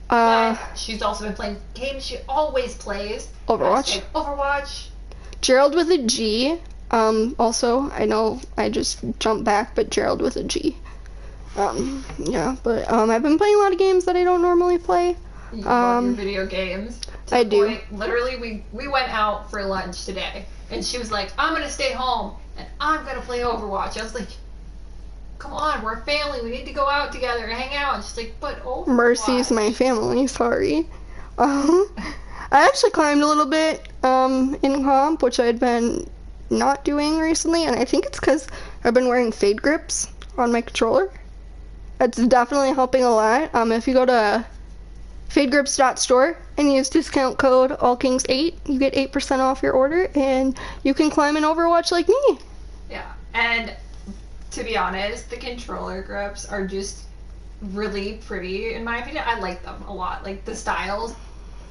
But she's also been playing games she always plays. Overwatch. Overwatch. Gerald with a G. Also, I know I just jumped back, but Gerald with a G. Yeah, but, I've been playing a lot of games that I don't normally play. You love your video games. I do. Literally, we went out for lunch today, and she was like, I'm gonna stay home, and I'm gonna play Overwatch. I was like, come on, we're a family, we need to go out together and hang out. And she's like, but Overwatch. Mercy's my family, sorry. I actually climbed a little bit in comp, which I'd been not doing recently, and I think it's because I've been wearing fade grips on my controller. It's definitely helping a lot. If you go to fadegrips.store and use discount code AllKings8, you get 8% off your order, and you can climb in Overwatch like me. Yeah, and to be honest, the controller grips are just really pretty in my opinion. I like them a lot. Like, the styles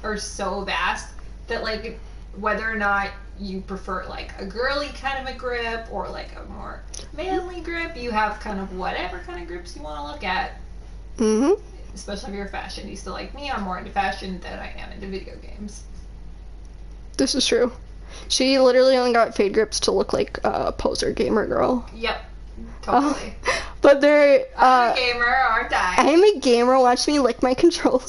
are so vast that, like, whether or not you prefer like a girly kind of a grip or like a more manly grip, you have kind of whatever kind of grips you want to look at. Mm-hmm. Especially if you're a fashionista like me, I'm more into fashion than I am into video games. This is true. She literally only got fade grips to look like a poser gamer girl. Yep, totally. But they're I'm a gamer, aren't I? I'm a gamer. Watch me lick my controller.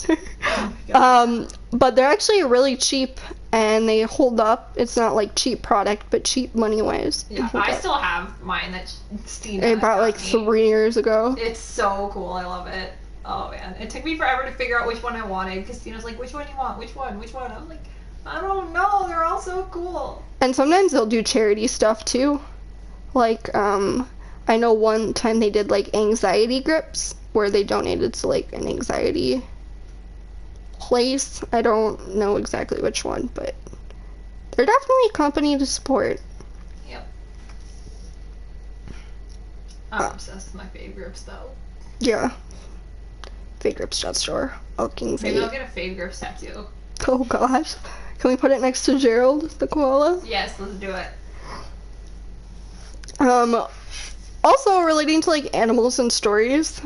But they're actually really cheap and they hold up. It's not like cheap product, but cheap money wise. Yeah, I still have mine that Stina I bought got like me. 3 years ago. It's so cool. I love it. Oh man, it took me forever to figure out which one I wanted because Stina's like, "Which one you want? Which one? Which one?" I'm like, "I don't know. They're all so cool." And sometimes they'll do charity stuff too. Like, I know one time they did like anxiety grips where they donated to like an anxiety place. I don't know exactly which one, but they're definitely a company to support. Yep. I'm obsessed with my fade grips though. Yeah. Fadegrips.store. AllKings8. Maybe I'll get a fade grips tattoo. Oh gosh. Can we put it next to Gerald, the koala? Yes, let's do it. Also relating to like animals and stories,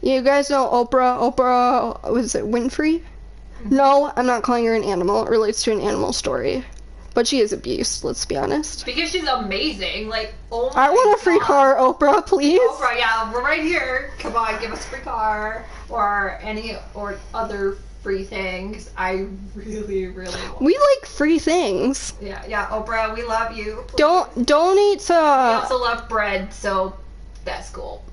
you guys know Oprah, was it Winfrey? No, I'm not calling her an animal. It relates to an animal story. But she is a beast, let's be honest. Because she's amazing. Like, oh my I want a free God. car, Oprah, please. Oprah, yeah, we're right here. Come on, give us a free car or any or other free things. I really, really want. We like free things. Yeah, Oprah, we love you. Don't donate We to also love bread, so that's cool.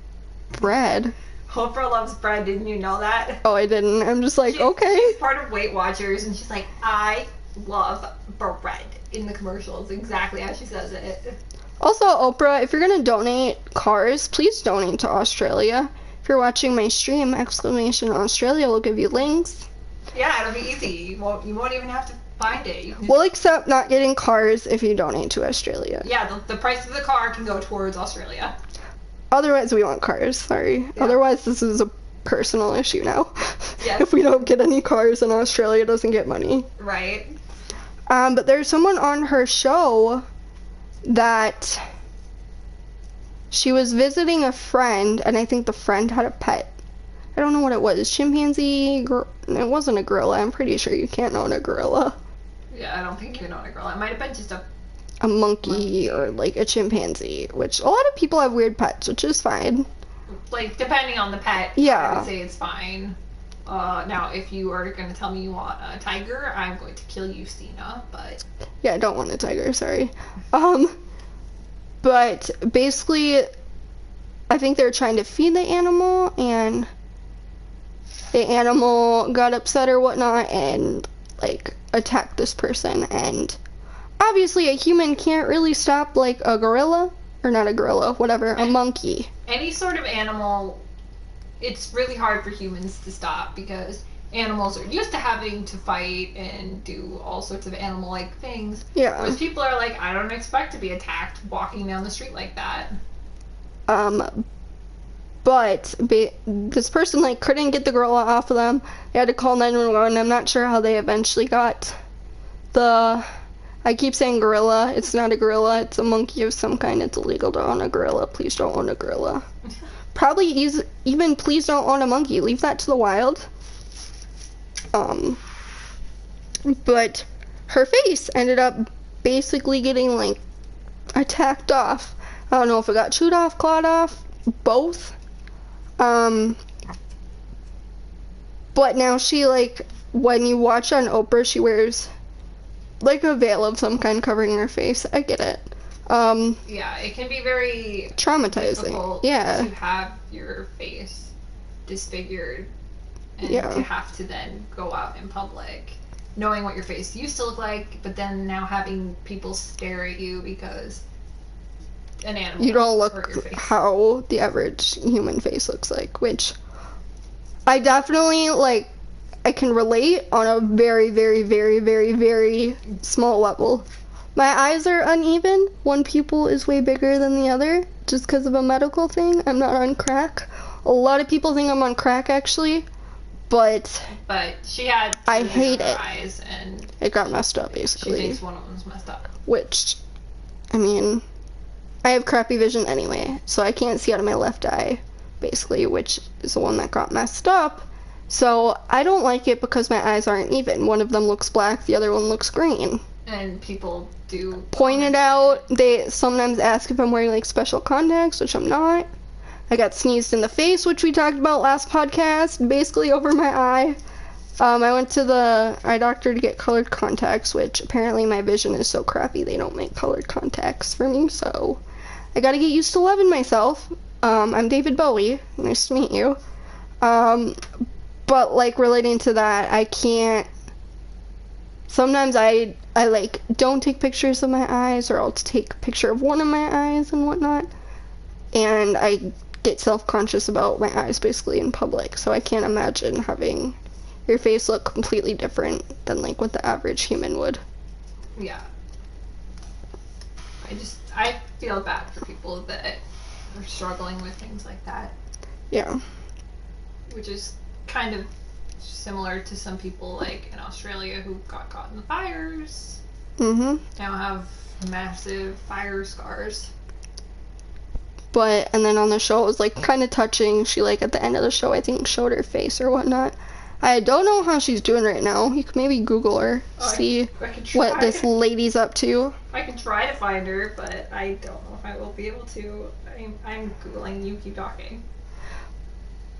bread. Oprah loves bread. Didn't you know that? Oh, I didn't. I'm just like, okay. She's part of Weight Watchers, and she's like, I love bread in the commercials. Exactly how she says it. Also, Oprah, if you're gonna donate cars, please donate to Australia. If you're watching my stream, !Australia will give you links. Yeah, it'll be easy. You won't even have to find it. You can We'll accept not getting cars if you donate to Australia. yeah, the price of the car can go towards Australia. Otherwise, we want cars. Sorry. Yeah. Otherwise, this is a personal issue now. Yes. If we don't get any cars, and Australia doesn't get money. Right. But there's someone on her show that she was visiting a friend, and I think the friend had a pet. I don't know what it was. Chimpanzee? It wasn't a gorilla. I'm pretty sure you can't own a gorilla. Yeah, I don't think you can own a girl. It might have been just A monkey or like a chimpanzee, which a lot of people have weird pets, which is fine. like, depending on the pet, I Yeah. would say it's fine. Now, if you are going to tell me you want a tiger, I'm going to kill you, Stina, but... Yeah, I don't want a tiger, sorry. But basically, I think they were trying to feed the animal, and the animal got upset or whatnot, and, like, attacked this person, and obviously a human can't really stop, like, a gorilla, or not a gorilla, whatever, a monkey. Any sort of animal, it's really hard for humans to stop because animals are used to having to fight and do all sorts of animal-like things. Yeah. Whereas people are like, I don't expect to be attacked walking down the street like that. But this person like couldn't get the gorilla off of them. They had to call 911. I'm not sure how they eventually got the. I keep saying gorilla. It's not a gorilla. It's a monkey of some kind. It's illegal to own a gorilla. Please don't own a gorilla. Probably even please don't own a monkey. Leave that to the wild. But her face ended up basically getting like attacked off. I don't know if it got chewed off, clawed off, both. But now she, like, when you watch on Oprah, she wears, like, a veil of some kind covering her face. I get it. Yeah, it can be very Traumatizing. difficult Yeah. to have your face disfigured and Yeah. to have to then go out in public knowing what your face used to look like, but then now having people stare at you because an animal You don't hurt look your face. how the average human face looks like, which I definitely, like, I can relate on a very, very, very, very, very small level. My eyes are uneven. One pupil is way bigger than the other just because of a medical thing. I'm not on crack. A lot of people think I'm on crack, actually, but But she had I tears hate in her it. eyes, and it got messed up, she basically. thinks one of them's messed up. Which, I mean, I have crappy vision anyway, so I can't see out of my left eye, basically, which is the one that got messed up. So I don't like it because my eyes aren't even. One of them looks black, the other one looks green. And people do Point it out. They sometimes ask if I'm wearing like special contacts, which I'm not. I got sneezed in the face, which we talked about last podcast, basically over my eye. I went to the eye doctor to get colored contacts, which apparently my vision is so crappy they don't make colored contacts for me, so I gotta get used to loving myself. I'm David Bowie. Nice to meet you. But like relating to that, I can't. Sometimes I like don't take pictures of my eyes, or I'll take a picture of one of my eyes and whatnot, and I get self-conscious about my eyes basically in public. So I can't imagine having your face look completely different than like what the average human would. Yeah. I feel bad for people that are struggling with things like that, Yeah. which is kind of similar to some people like in Australia who got caught in the fires, Mhm. now have massive fire scars. But and then on the show it was like kind of touching. She like at the end of the show I think showed her face or whatnot. I don't know how she's doing right now. You could maybe Google her, see I can try. what this lady's up to. I can try to find her, but I don't know if I will be able to. I'm Googling, you keep talking.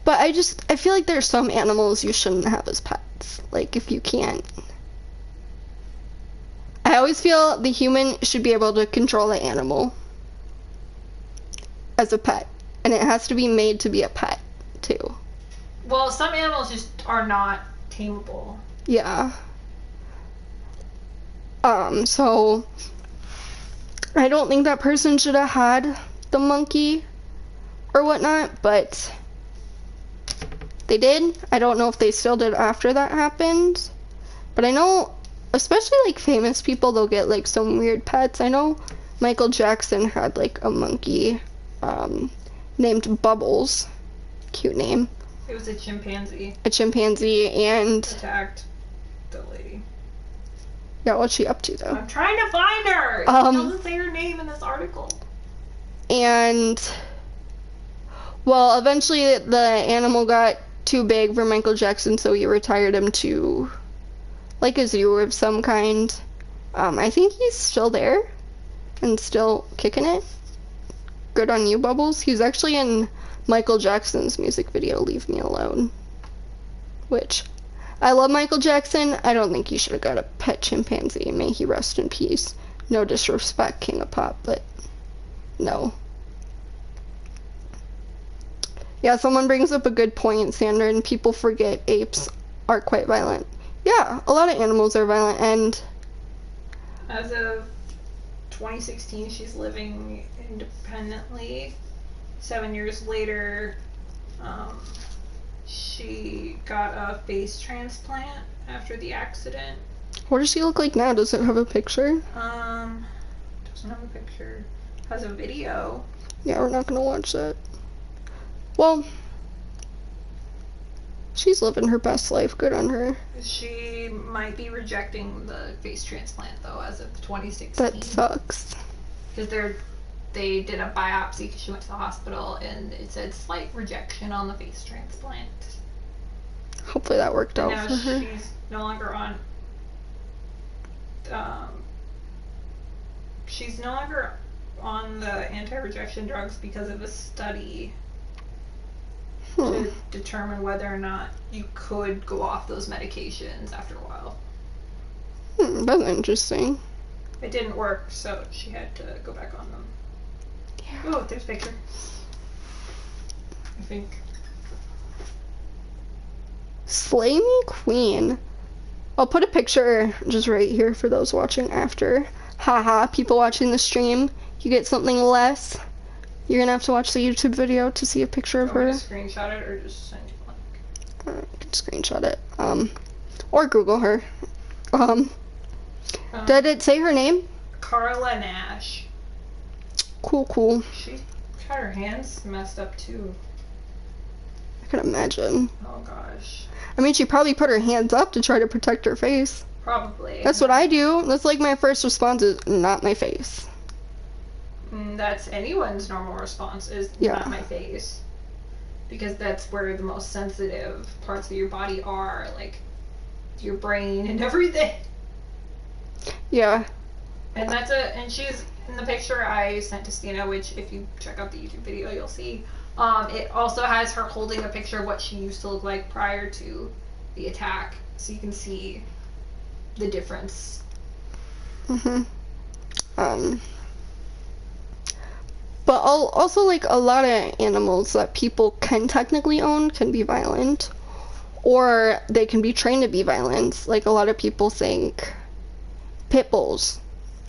But I feel like there's some animals you shouldn't have as pets. Like if you can't. I always feel the human should be able to control the animal as a pet. And it has to be made to be a pet, too. Well, some animals just are not tameable. Yeah. So I don't think that person should have had the monkey or whatnot, but they did. I don't know if they still did after that happened, but I know, especially like famous people, they'll get like some weird pets. I know Michael Jackson had like a monkey named Bubbles. Cute name. It was a chimpanzee. A chimpanzee, and Attacked the lady. yeah, what's she up to though? I'm trying to find her. It doesn't say her name in this article. And well, eventually the animal got too big for Michael Jackson, so he retired him to like a zoo of some kind. I think he's still there and still kicking it. Good on you, Bubbles. He was actually in Michael Jackson's music video, Leave Me Alone. Which, I love Michael Jackson. I don't think he should have got a pet chimpanzee. May he rest in peace. No disrespect, King of Pop, but no. Yeah, someone brings up a good point, Sandra, and people forget apes are quite violent. Yeah, a lot of animals are violent, and As of 2016, she's living independently. 7 years later, she got a face transplant after the accident. what does she look like now? Does it have a picture? Doesn't have a picture. Has a video. Yeah, we're not gonna watch that. Well, she's living her best life. Good on her. She might be rejecting the face transplant though, as of 2016. That sucks. Because they did a biopsy because she went to the hospital and it said slight rejection on the face transplant. Hopefully that worked out Now for her. she's no longer on. She's no longer on the anti-rejection drugs because of a study to determine whether or not you could go off those medications after a while. That's interesting. It didn't work, so she had to go back on them. Yeah. Oh, there's a picture. I think. Slay Me Queen. I'll put a picture just right here for those watching after. Haha, people watching the stream, you get something less. You're gonna have to watch the YouTube video to see a picture of Do you her. want me to screenshot it or just send you a link? You can screenshot it. Or Google her. Did it say her name? Carla Nash. Cool. She had her hands messed up too. I can imagine. Oh gosh. I mean, she probably put her hands up to try to protect her face. Probably. That's what I do. That's like my first response is not my face. That's anyone's normal response is not my face. Because that's where the most sensitive parts of your body are, like your brain and everything. Yeah. And she's in the picture I sent to Stina, which if you check out the YouTube video you'll see. It also has her holding a picture of what she used to look like prior to the attack, so you can see the difference. But also, like, a lot of animals that people can technically own can be violent, or they can be trained to be violent. Like, a lot of people think pit bulls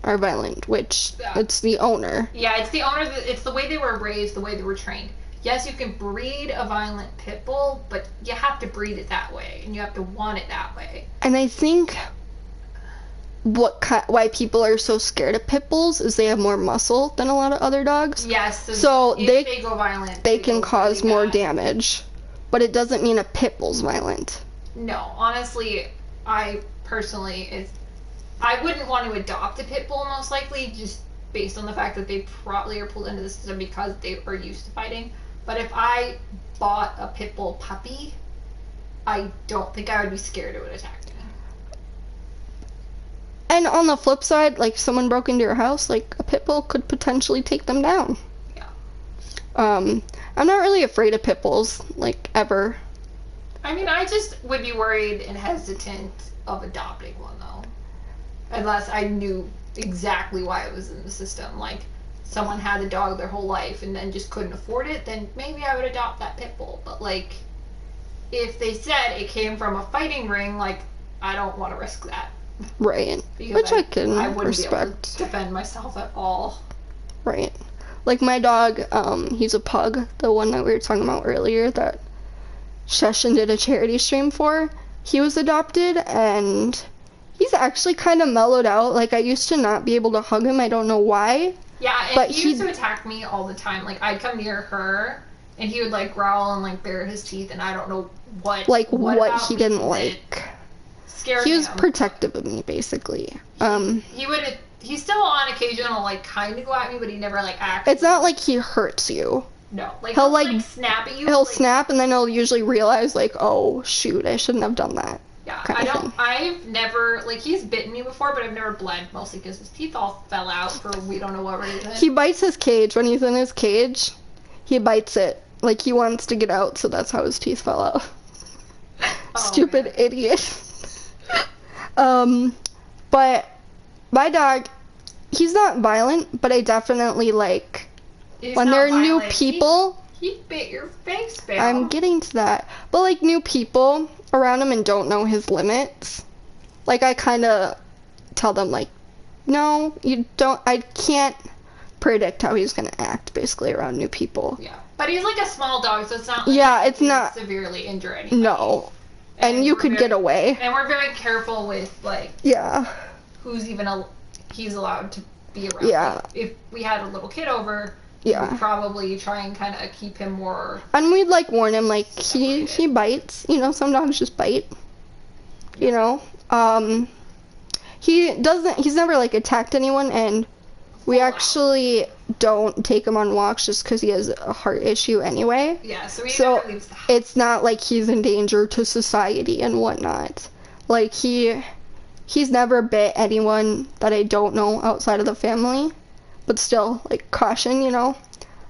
are violent, which it's the owner. Yeah, it's the owner. It's the way they were raised, the way they were trained. Yes, you can breed a violent pit bull, but you have to breed it that way, and you have to want it that way. And I think why people are so scared of pit bulls is they have more muscle than a lot of other dogs. Yes, so if they go violent, they can cause really more bad damage. But it doesn't mean a pit bull's violent. No, honestly, I wouldn't want to adopt a pit bull most likely, just based on the fact that they probably are pulled into the system because they are used to fighting. But if I bought a pit bull puppy, I don't think I would be scared it would attack me. And on the flip side, like, someone broke into your house, like, a pit bull could potentially take them down. Yeah. I'm not really afraid of pit bulls, like, ever. I mean, I just would be worried and hesitant of adopting one, though. Unless I knew exactly why it was in the system. Like, someone had a dog their whole life and then just couldn't afford it, then maybe I would adopt that pit bull. But, like, if they said it came from a fighting ring, like, I don't want to risk that. Right. Because Which I can I wouldn't respect. be able to defend myself at all. Right. Like, my dog, he's a pug, the one that we were talking about earlier that Sheshin did a charity stream for. He was adopted, and he's actually kind of mellowed out. Like, I used to not be able to hug him. I don't know why. Yeah, and but he used to attack me all the time. Like, I'd come near her, and he would, like, growl and, like, bare his teeth, and I don't know what he didn't like. Scared he was him. protective of me, basically. He still on occasion will, like, kind of go at me, but he never, like, actually. It's not like he hurts you. No. Like, he'll like snap at you. He'll like, snap, and then he'll usually realize, like, oh, shoot, I shouldn't have done that. Yeah, I've never, like, he's bitten me before, but I've never bled, mostly because his teeth all fell out for we don't know what reason. He bites his cage. When he's in his cage, he bites it. Like, he wants to get out, so that's how his teeth fell out. Stupid man. Idiot. But my dog, he's not violent, but I definitely, like, when there are new people... He bit your face, babe. I'm getting to that. But, like, new people around him and don't know his limits, like, I kind of tell them, like, no, you don't, I can't predict how he's going to act, basically, around new people. Yeah. But he's, like, a small dog, so it's not like it's not severely injure anybody. No. And you could get away. And we're very careful with, like, who's even he's allowed to be around. Yeah. Like, if we had a little kid over, we'd probably try and kind of keep him more. And we'd, like, warn him, like, he bites. You know, some dogs just bite. You know? He's never, like, attacked anyone, and we actually don't take him on walks just because he has a heart issue anyway. Yeah, so never leaves the house. It's not like he's in danger to society and whatnot. Like, he's never bit anyone that I don't know outside of the family. But still, like, caution, you know?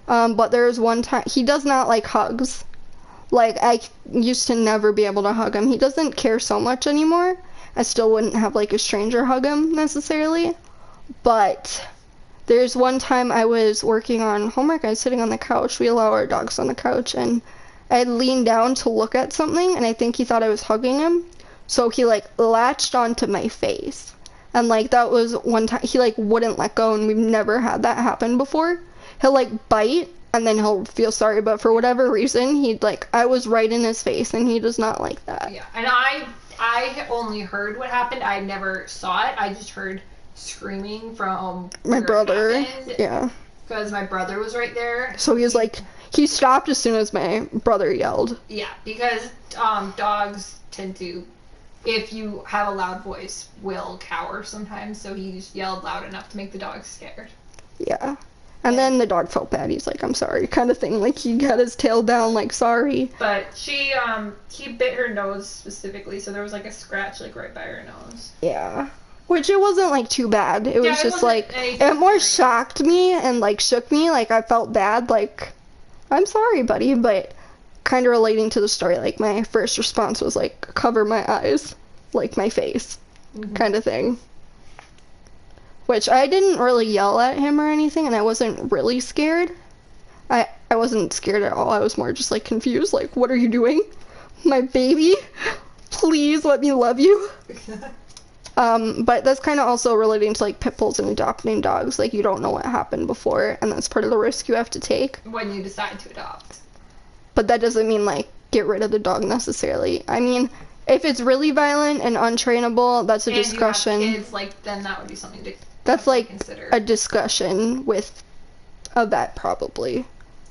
But there was one time, he does not like hugs. Like, I used to never be able to hug him. He doesn't care so much anymore. I still wouldn't have, like, a stranger hug him, necessarily. But there's one time I was working on homework. I was sitting on the couch. We allow our dogs on the couch. And I had leaned down to look at something, and I think he thought I was hugging him. So he, like, latched onto my face. And, like, that was one time, he, like, wouldn't let go, and we've never had that happen before. He'll, like, bite, and then he'll feel sorry, but for whatever reason, he'd, like, I was right in his face, and he does not like that. Yeah, and I only heard what happened. I never saw it. I just heard screaming from My where it brother, happened, yeah. because my brother was right there. So he was, like, he stopped as soon as my brother yelled. Yeah, because dogs tend to, if you have a loud voice, will cower sometimes. So he just yelled loud enough to make the dog scared. Yeah. And then the dog felt bad. He's like, I'm sorry, kind of thing. Like, he got his tail down, like, sorry. But he bit her nose specifically, so there was, like, a scratch, like, right by her nose. Yeah. Which it wasn't, like, too bad. It was it just, wasn't like, anything it more serious. shocked me and, like, shook me. Like, I felt bad. Like, I'm sorry, buddy. But kind of relating to the story, like, my first response was, like, cover my eyes. Like, my face. Kind of thing. Which I didn't really yell at him or anything, and I wasn't really scared. I wasn't scared at all. I was more just, like, confused. Like, what are you doing? My baby? Please let me love you. But that's kind of also relating to, like, pit bulls and adopting dogs. Like, you don't know what happened before, and that's part of the risk you have to take. When you decide to adopt. But that doesn't mean, like, get rid of the dog necessarily. I mean, if it's really violent and untrainable, that's a discussion. And you have kids, like, then that would be something to That's, like, consider. a discussion with a vet, probably.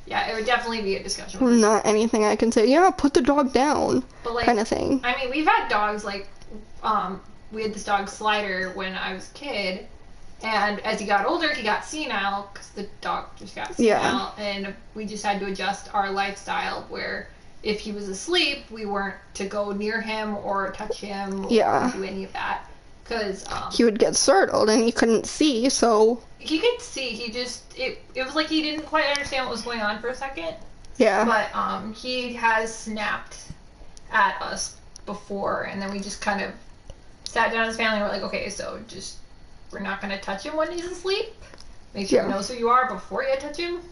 Yeah, it would definitely be a discussion. With Not anything I can say, yeah, put the dog down, But, like, kind of thing. I mean, we've had dogs, like, we had this dog Slider when I was a kid, and as he got older, he got senile, because the dog just got senile, and we just had to adjust our lifestyle, where if he was asleep, we weren't to go near him or touch him or do any of that, because he would get startled, and he couldn't see, so... He could see, he just, it was like he didn't quite understand what was going on for a second. Yeah. But he has snapped at us before, and then we just kind of sat down as family and we're like, okay, so just, we're not going to touch him when he's asleep. Make sure he knows who you are before you touch him.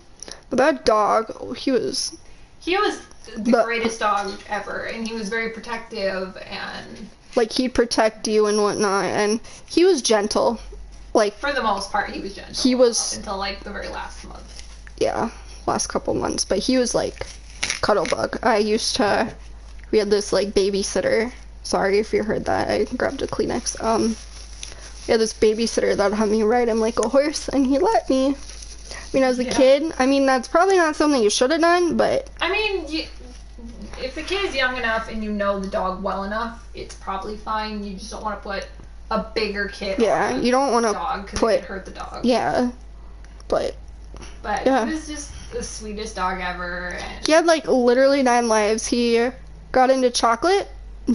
But that dog, he was the greatest dog ever, and he was very protective, and... Like, he'd protect you and whatnot, and he was gentle. Like, for the most part, he was gentle. He was... Until, like, the very last month. Yeah, last couple months. But he was, like, cuddle bug. We had this, like, babysitter. Sorry if you heard that. I grabbed a Kleenex. We had this babysitter that had me ride him like a horse, and he let me. I mean, as a kid, I mean, that's probably not something you should have done, but... I mean, if the kid's young enough and you know the dog well enough, it's probably fine. You just don't want to put a bigger kid on you don't want to dog because it could hurt the dog. Yeah, but he was just the sweetest dog ever. And he had, like, literally 9 lives. He got into chocolate,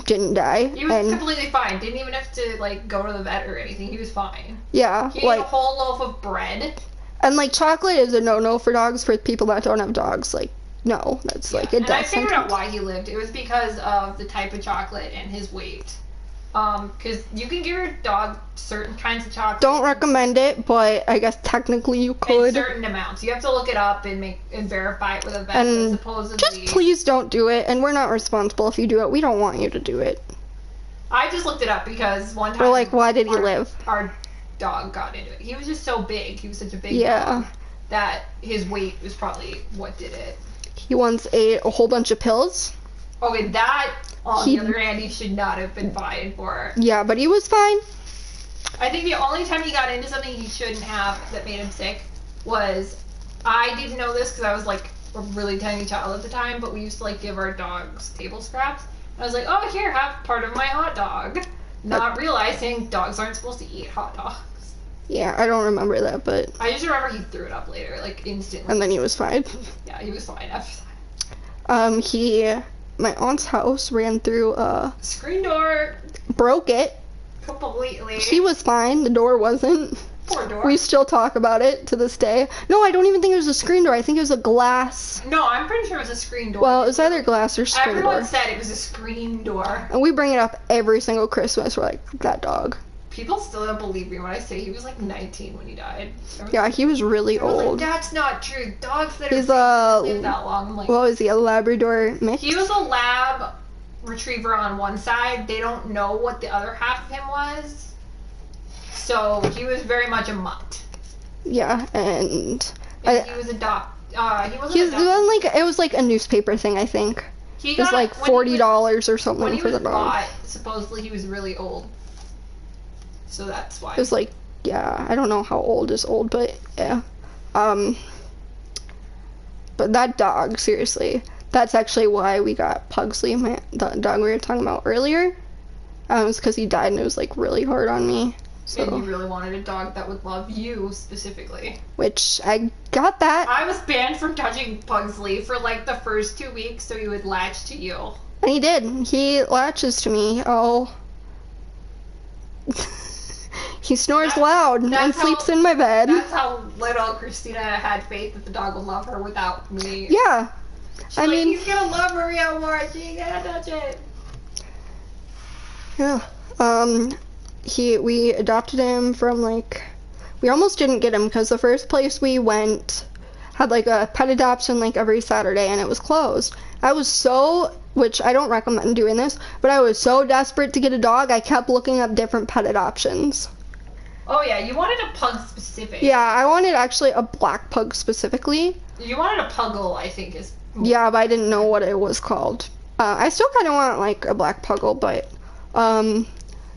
didn't die. He was completely fine. Didn't even have to, like, go to the vet or anything. He was fine. Yeah, he ate a whole loaf of bread. And, like, chocolate is a no-no for dogs, for people that don't have dogs. Like, no, that's, like, a death sentence. And I figured out sentence. why he lived. It was because of the type of chocolate and his weight. Because you can give your dog certain kinds of chocolate. Don't recommend it, but I guess technically you could. In certain amounts. You have to look it up and verify it with a vet. And supposedly, just please don't do it, and we're not responsible if you do it. We don't want you to do it. I just looked it up because one time... We're like, why did he live? Our dog got into it. He was just so big. He was such a big Yeah. dog that his weight was probably what did it. He once ate a whole bunch of pills. Okay, that, on the other hand, he should not have been fined for. Yeah, but he was fine. I think the only time he got into something he shouldn't have that made him sick was, I didn't know this because I was like a really tiny child at the time, but we used to like give our dogs table scraps. I was like, oh, here, have part of my hot dog. Not realizing dogs aren't supposed to eat hot dogs. Yeah, I don't remember that, but... I just remember he threw it up later, like instantly. And then he was fine. Yeah, he was fine after that. My aunt's house ran through Screen door. Broke it. Completely. He was fine. The door wasn't. Poor door. We still talk about it to this day. No, I don't even think it was a screen door. I think it was a glass. No, I'm pretty sure it was a screen door. Well, it was either glass or screen Everyone door. said it was a screen door. And we bring it up every single Christmas. We're like, that dog. People still don't believe me when I say he was like 19 when he died. Yeah, he was really I was like, old. that's not true. Dogs that He's are live that long. I'm like, what was he, a Labrador mix? he was a lab retriever on one side. They don't know what the other half of him was. So he was very much a mutt. Yeah, and He was a dog. He wasn't it a dog. was like a newspaper thing, I think. He It was like $40 or when something he for was the dog. bought, supposedly he was really old. So that's why. It was like, yeah, I don't know how old is old, but yeah. But that dog, seriously, that's actually why we got Pugsley, the dog we were talking about earlier. It was because he died and it was like really hard on me. So, and you really wanted a dog that would love you specifically. which I got that, I was banned from touching Pugsley for like the first 2 weeks so he would latch to you. and he did. He latches to me. Oh. He snores loud and that's sleeps how- in my bed. That's how little Christina had faith that the dog would love her without me. Yeah. She's I like, mean, he's gonna love Maria more. She ain't gonna touch it. yeah. We adopted him from like, we almost didn't get him because the first place we went had like a pet adoption like every Saturday and it was closed. I was so, which I don't recommend doing this, but I was so desperate to get a dog, I kept looking up different pet adoptions. Oh yeah, you wanted a pug specific. Yeah, I wanted actually a black pug specifically. You wanted a puggle, I think is. Yeah, but I didn't know what it was called. I still kind of want like a black puggle, but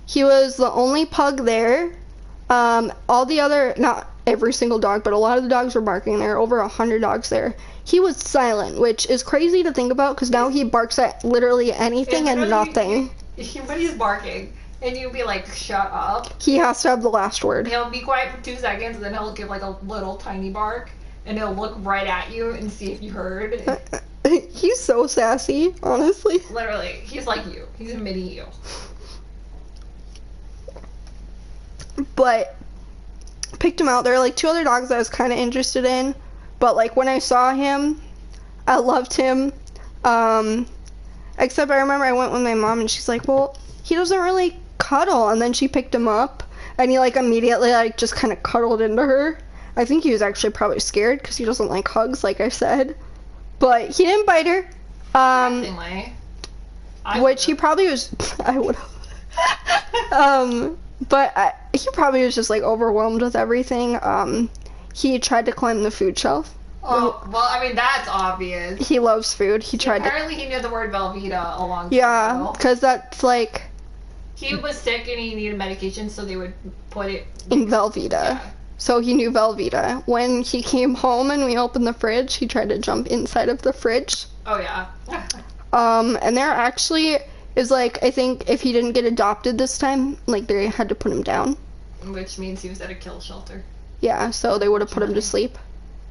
he was the only pug there. All the other, not every single dog, but a lot of the dogs were barking. There were over 100 dogs there. He was silent, which is crazy to think about because now he barks at literally anything and nothing. When he's barking, and you'll be like, shut up. He has to have the last word. He'll be quiet for 2 seconds, and then he'll give like a little tiny bark, and he'll look right at you and see if you heard. He's so sassy, honestly. Literally, he's like you. He's a mini you. But picked him out. There were like 2 other dogs that I was kind of interested in, but like when I saw him, I loved him. Except I remember I went with my mom and she's like, well, he doesn't really cuddle, and then she picked him up and he like immediately like just kind of cuddled into her. I think he was actually probably scared because he doesn't like hugs, like I said, but he didn't bite her. Anyway, Which he probably was. I would have. But he probably was just like overwhelmed with everything. He tried to climb the food shelf. Oh, well, I mean, that's obvious. He loves food. He tried to. Apparently, he knew the word Velveeta a long time Yeah, ago. because that's like He was sick and he needed medication, so they would put it. in Velveeta. Yeah. So he knew Velveeta. When he came home and we opened the fridge, he tried to jump inside of the fridge. Oh, yeah. And there actually is like, I think if he didn't get adopted this time, like they had to put him down. Which means he was at a kill shelter. Yeah, so they would have put him to sleep.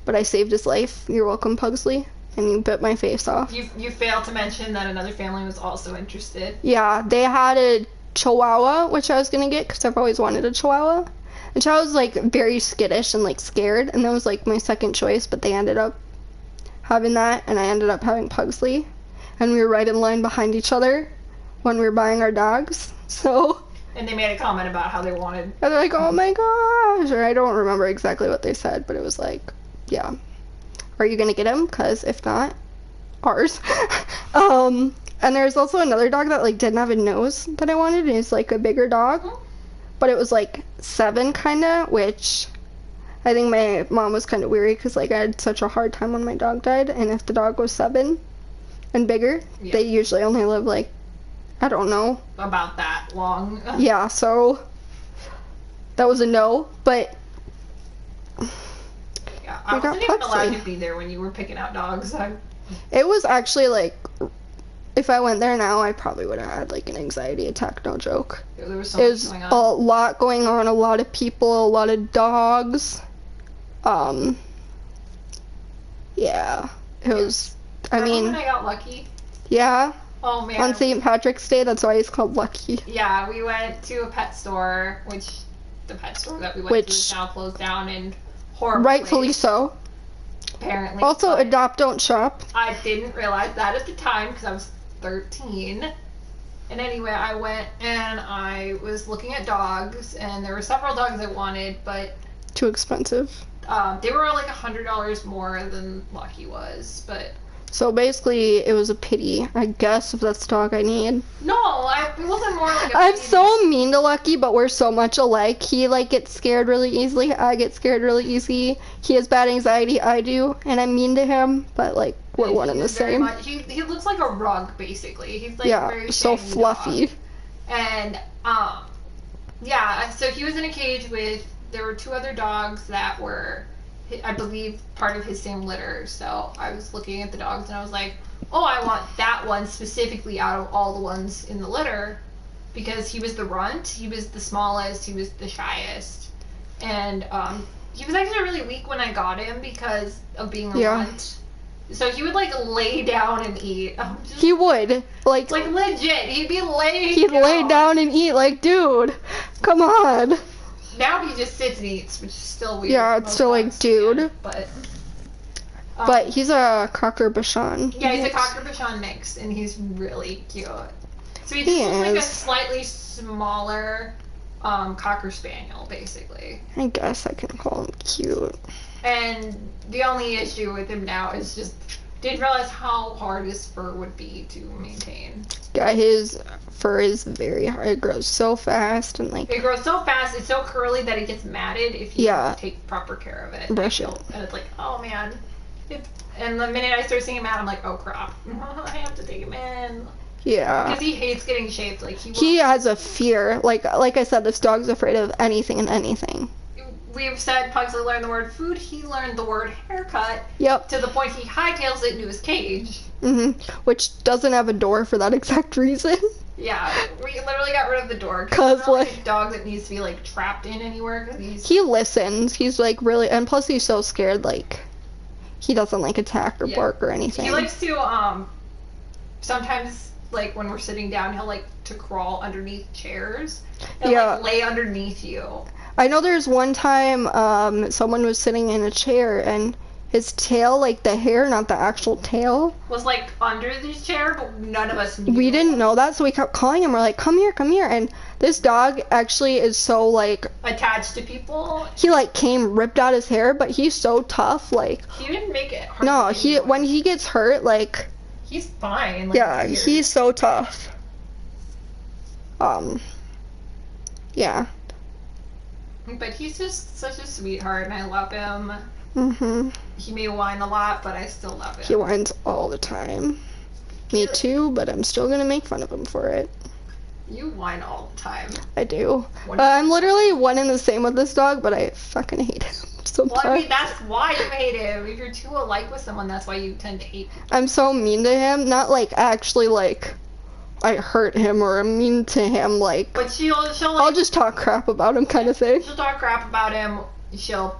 But I saved his life. You're welcome, Pugsley. And you bit my face off. You failed to mention that another family was also interested. Yeah, they had a Chihuahua, which I was gonna get because I've always wanted a Chihuahua. And Chihuahua was like very skittish and like scared, and that was like my second choice, but they ended up having that, and I ended up having Pugsley. And we were right in line behind each other when we were buying our dogs. So. And they made a comment about how they wanted. And they're like, oh my gosh. Or I don't remember exactly what they said, but it was like, yeah. Are you gonna get him? Because if not, ours. And there's also another dog that like didn't have a nose that I wanted. It's like a bigger dog, but it was like 7 kinda, which I think my mom was kind of weary because like I had such a hard time when my dog died, and if the dog was 7 and bigger, Yeah. they usually only live like, I don't know. About that long. Yeah, so that was a no, but Yeah, I We got wasn't even allowed Pugsley. to be there when you were picking out dogs. it was actually like, if I went there now, I probably would have had like an anxiety attack, no joke. There was so It much was going a on. lot going on, a lot of people, a lot of dogs. Yeah, it was, I Remember mean, when I got lucky? yeah, Oh man. on St. Patrick's Day, that's why he's called Lucky. Yeah, we went to a pet store, which the pet store that we went Which- to is now closed down and horrible. Rightfully place, so. apparently. Also, but- adopt, don't shop. I didn't realize that at the time because I was 13. And anyway, I went and I was looking at dogs, and there were several dogs I wanted, but Too expensive. they were like $100 more than Lucky was. But So basically, it was a pity, I guess, if that's the dog I need. no, it wasn't more like a I'm pity. so mean to Lucky, but we're so much alike. He like gets scared really easily. I get scared really easy. He has bad anxiety. I do, and I'm mean to him. But like we're one and the He's very same. he looks like a rug basically. He's like Yeah, very so shaggy fluffy. dog. And yeah, so he was in a cage with there were two other dogs that were I believe part of his same litter. So I was looking at the dogs and I was like, oh, I want that one specifically out of all the ones in the litter because he was the runt, he was the smallest, he was the shyest, and he was actually really weak when I got him because of being a runt. So he would like lay down and eat. He would like legit. He'd be laying. he'd lay down and eat. Like, dude, come on. Now he just sits and eats, which is still weird. Yeah, it's still like, dude. But he's a Cocker Bashan. yeah, he's a Cocker Bashan mix, and he's really cute. So he just looks like a slightly smaller Cocker Spaniel, basically. I guess I can call him cute. And the only issue with him now is just didn't realize how hard his fur would be to maintain. Yeah, his fur is very hard. It grows so fast and like. It grows so fast. It's so curly that it gets matted if you don't take proper care of it. Brush it. And it's like, oh man. And the minute I start seeing him out, I'm like, oh crap, I have to take him in. Yeah. Because he hates getting shaved. Like he has a fear. Like I said, this dog's afraid of anything and anything. We've said Pugsley learned the word food. He learned the word haircut. Yep. To the point he hightails it into his cage. Which doesn't have a door for that exact reason. Yeah, we literally got rid of the door. Cause like a dog that needs to be like trapped in anywhere. Cause he listens. He's like really, and plus he's so scared. Like he doesn't like attack or bark or anything. He likes to sometimes like when we're sitting down, he'll like to crawl underneath chairs and like lay underneath you. I know there's one time someone was sitting in a chair and his tail, like the hair, not the actual tail, was like under the chair, but none of us knew. We didn't know that, so we kept calling him. We're like, come here. And this dog actually is so like attached to people. He like ripped out his hair, but he's so tough. Like he didn't make it hard. No, when he gets hurt, like he's fine. Like, yeah, he's so tough. Yeah. But he's just such a sweetheart, and I love him. He may whine a lot, but I still love him. He whines all the time. Me too, but I'm still gonna make fun of him for it. You whine all the time. I do. I'm literally one and the same with this dog, but I fucking hate him sometimes. Well, I mean, that's why you hate him. If you're too alike with someone, that's why you tend to hate him. I'm so mean to him. Not like actually like I hurt him or I'm mean to him, like. But she'll like, I'll just talk crap about him, kind of thing. She'll talk crap about him. She'll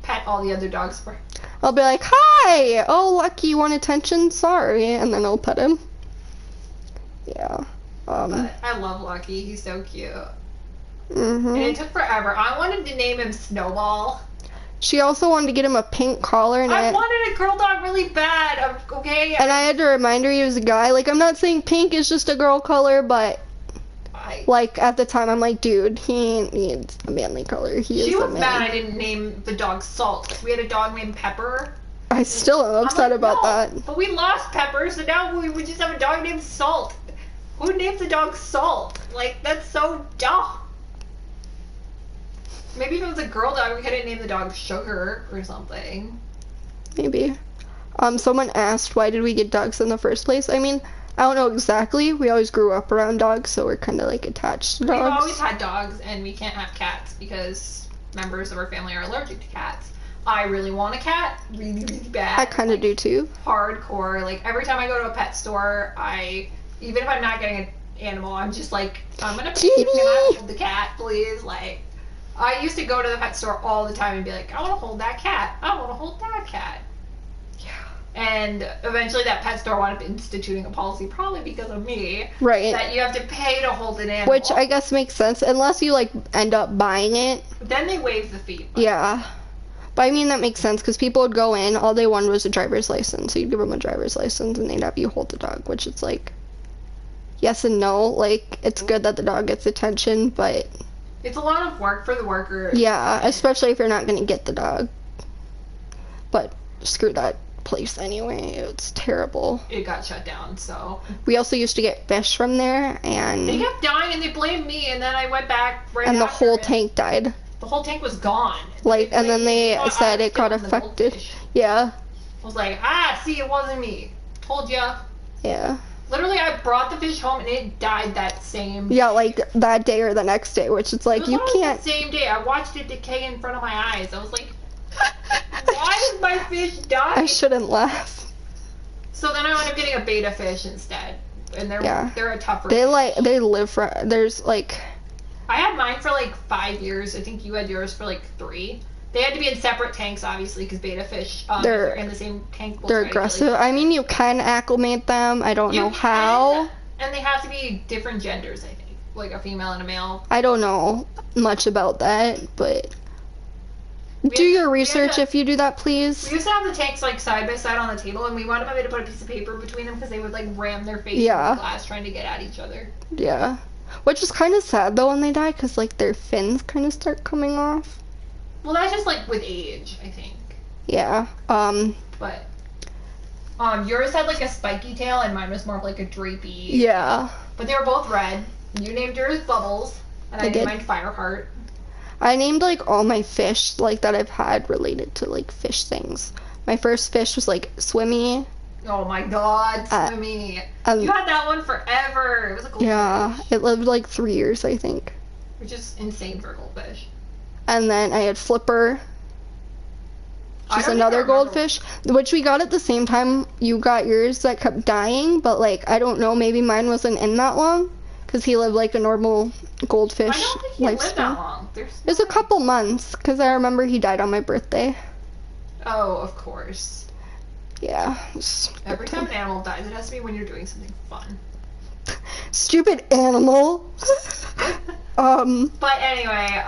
pet all the other dogs for. I'll be like, "Hi! Oh, Lucky, you want attention? Sorry," and then I'll pet him. Yeah. But I love Lucky. He's so cute. And it took forever. I wanted to name him Snowball. She also wanted to get him a pink collar, and I wanted a girl dog really bad. Okay. And I had to remind her he was a guy. Like, I'm not saying pink is just a girl color, but like at the time, I'm like, dude, he needs a manly color. She was mad I didn't name the dog Salt. We had a dog named Pepper. I still am upset about that. But we lost Pepper, so now we just have a dog named Salt. Who names a dog Salt? Like, that's so dumb. Maybe if it was a girl dog, we could have named the dog Sugar or something. Maybe. Someone asked, why did we get dogs in the first place? I mean, I don't know exactly. We always grew up around dogs, so we're kind of like attached to dogs. We've always had dogs, and we can't have cats because members of our family are allergic to cats. I really want a cat, really, really bad. I kind of do too. Hardcore. Like, every time I go to a pet store, even if I'm not getting an animal, I'm just like, I'm gonna can I hold the cat, please? Like, I used to go to the pet store all the time and be like, I want to hold that cat. I want to hold that cat. Yeah. And eventually that pet store wound up instituting a policy, probably because of me, right? That you have to pay to hold an animal. Which I guess makes sense, unless you like end up buying it. Then they waive the fee. Yeah. But I mean, that makes sense, because people would go in, all they wanted was a driver's license. So you'd give them a driver's license, and they'd have you hold the dog, which is like, yes and no. Like, it's good that the dog gets attention, but It's a lot of work for the worker. yeah, especially if you're not gonna get the dog. But screw that place anyway. It's terrible. It got shut down, so. We also used to get fish from there, They and kept dying and they blamed me, and then I went back right the after, whole and tank died. The whole tank was gone. Like, and then blamed me. they I said was it got killing the affected. goldfish. Yeah, I was like, see, it wasn't me. Told ya. yeah. Literally, I brought the fish home and it died that same. Yeah, like that day or the next day, which it's It like was you literally can't. the same day. I watched it decay in front of my eyes. I was like, why did my fish die? I shouldn't laugh. So then I wound up getting a beta fish instead, and they're Yeah. they're a tougher. They fish. they live for. There's like, I had mine for like 5 years. I think you had yours for like 3. They had to be in separate tanks, obviously, because beta fish, if They're- they're in the same tank. will they're try to kill aggressive. each I mean, you can acclimate them. I don't You know can, how. And they have to be different genders, I think. Like a female and a male. I don't know much about that, but do had- your we had research to- if you do that, please. We used to have the tanks like side by side on the table, and we wound up having to put a piece of paper between them because they would like ram their face Yeah. in the glass trying to get at each other. Yeah. Which is kind of sad though when they die, because like their fins kind of start coming off. Well, that's just like with age, I think. Yeah. But yours had like a spiky tail, and mine was more of like a drapey. Yeah. But they were both red. You named yours Bubbles, and I I named did. mine Fireheart. I named like all my fish like that I've had related to like fish things. My first fish was like Swimmy. Oh my God, Uh, Swimmy! Um, You had that one forever. It was a goldfish, yeah, it lived like 3 years, I think. which is insane for a goldfish. And then I had Flipper, I just don't another even remember- goldfish, which we got at the same time you got yours that kept dying, but like I don't know, maybe mine wasn't in that long because he lived like a normal goldfish I don't think he lived that lifespan. long. It was a couple months because I remember he died on my birthday. Oh, of course. Yeah. it was a Every good time an animal dies, it has to be when you're doing something fun. Stupid animal. But anyway,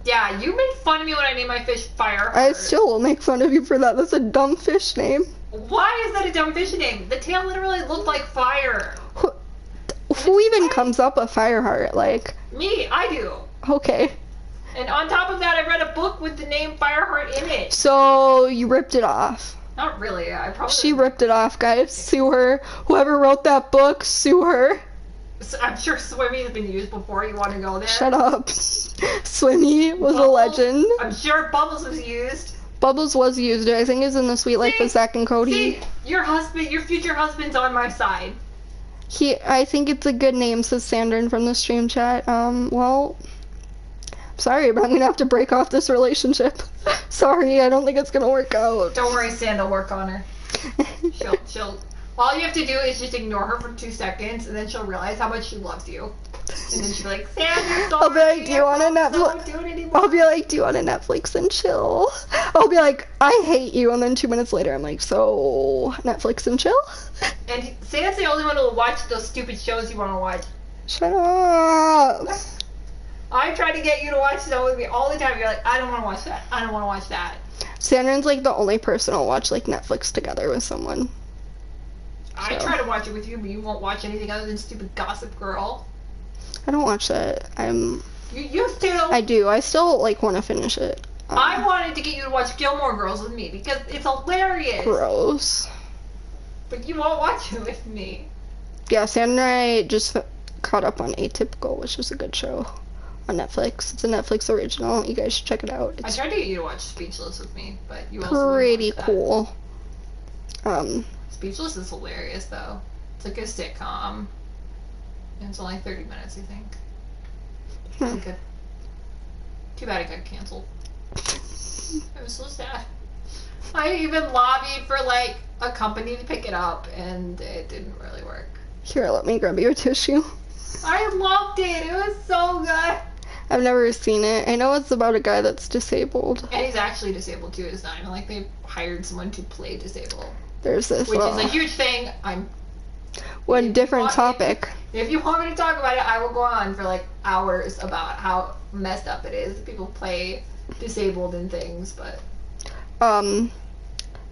yeah, you made fun of me when I named my fish Fireheart. I still will make fun of you for that. That's a dumb fish name. Why is that a dumb fish name? The tail literally looked like fire. Who even comes up with Fireheart? Like, Me, I do. okay. And on top of that, I read a book with the name Fireheart in it. So you ripped it off. Not really. I probably. She ripped it off, guys. Sue her. Whoever wrote that book, sue her. I'm sure Swimmy has been used before. You want to go there? Shut up. Swimmy was a Bubbles? legend. I'm sure Bubbles was used. Bubbles was used. I think it's in The Sweet Life See? of Zach and Cody. See, your husband, your future husband's on my side. I think it's a good name, says Sandrin from the stream chat. Well, sorry, but I'm gonna have to break off this relationship. Sorry, I don't think it's gonna work out. Don't worry, Sand, will work on her. She'll. All you have to do is just ignore her for 2 seconds, and then she'll realize how much she loves you. And then she'll be like, Sand, you're sorry. I'll be like, do you want a Don't Netflix? do it anymore. I'll be like, do you want a Netflix and chill? I'll be like, I hate you, and then 2 minutes later, I'm like, so Netflix and chill? And Sand's the only one who will watch those stupid shows you want to watch. Shut up. I try to get you to watch them with me all the time. You're like, I don't want to watch that. I don't want to watch that. Sandrin's like the only person I'll watch like Netflix together with someone. I So. try to watch it with you, but you won't watch anything other than stupid Gossip Girl. I don't watch that. You used to. I do. I still like want to finish it. I wanted to get you to watch Gilmore Girls with me because it's hilarious. Gross. But you won't watch it with me. Yeah, Sandra and I just caught up on Atypical, which is a good show on Netflix. It's a Netflix original. You guys should check it out. I It's tried to get you to watch Speechless with me, but you also pretty didn't watch cool. that. Speechless is hilarious though. It's like a sitcom. And it's only 30 minutes, I think. Hmm. Really good. Too bad it got canceled. It was so sad. I even lobbied for like a company to pick it up, and it didn't really work. Here, let me grab you a tissue. I loved it. It was so good. I've never seen it. I know it's about a guy that's disabled. And he's actually disabled too. It's not even like they hired someone to play disabled, There's this which is a huge thing. one if different you want- topic. If you want me to talk about it, I will go on for like hours about how messed up it is. People play disabled in things, but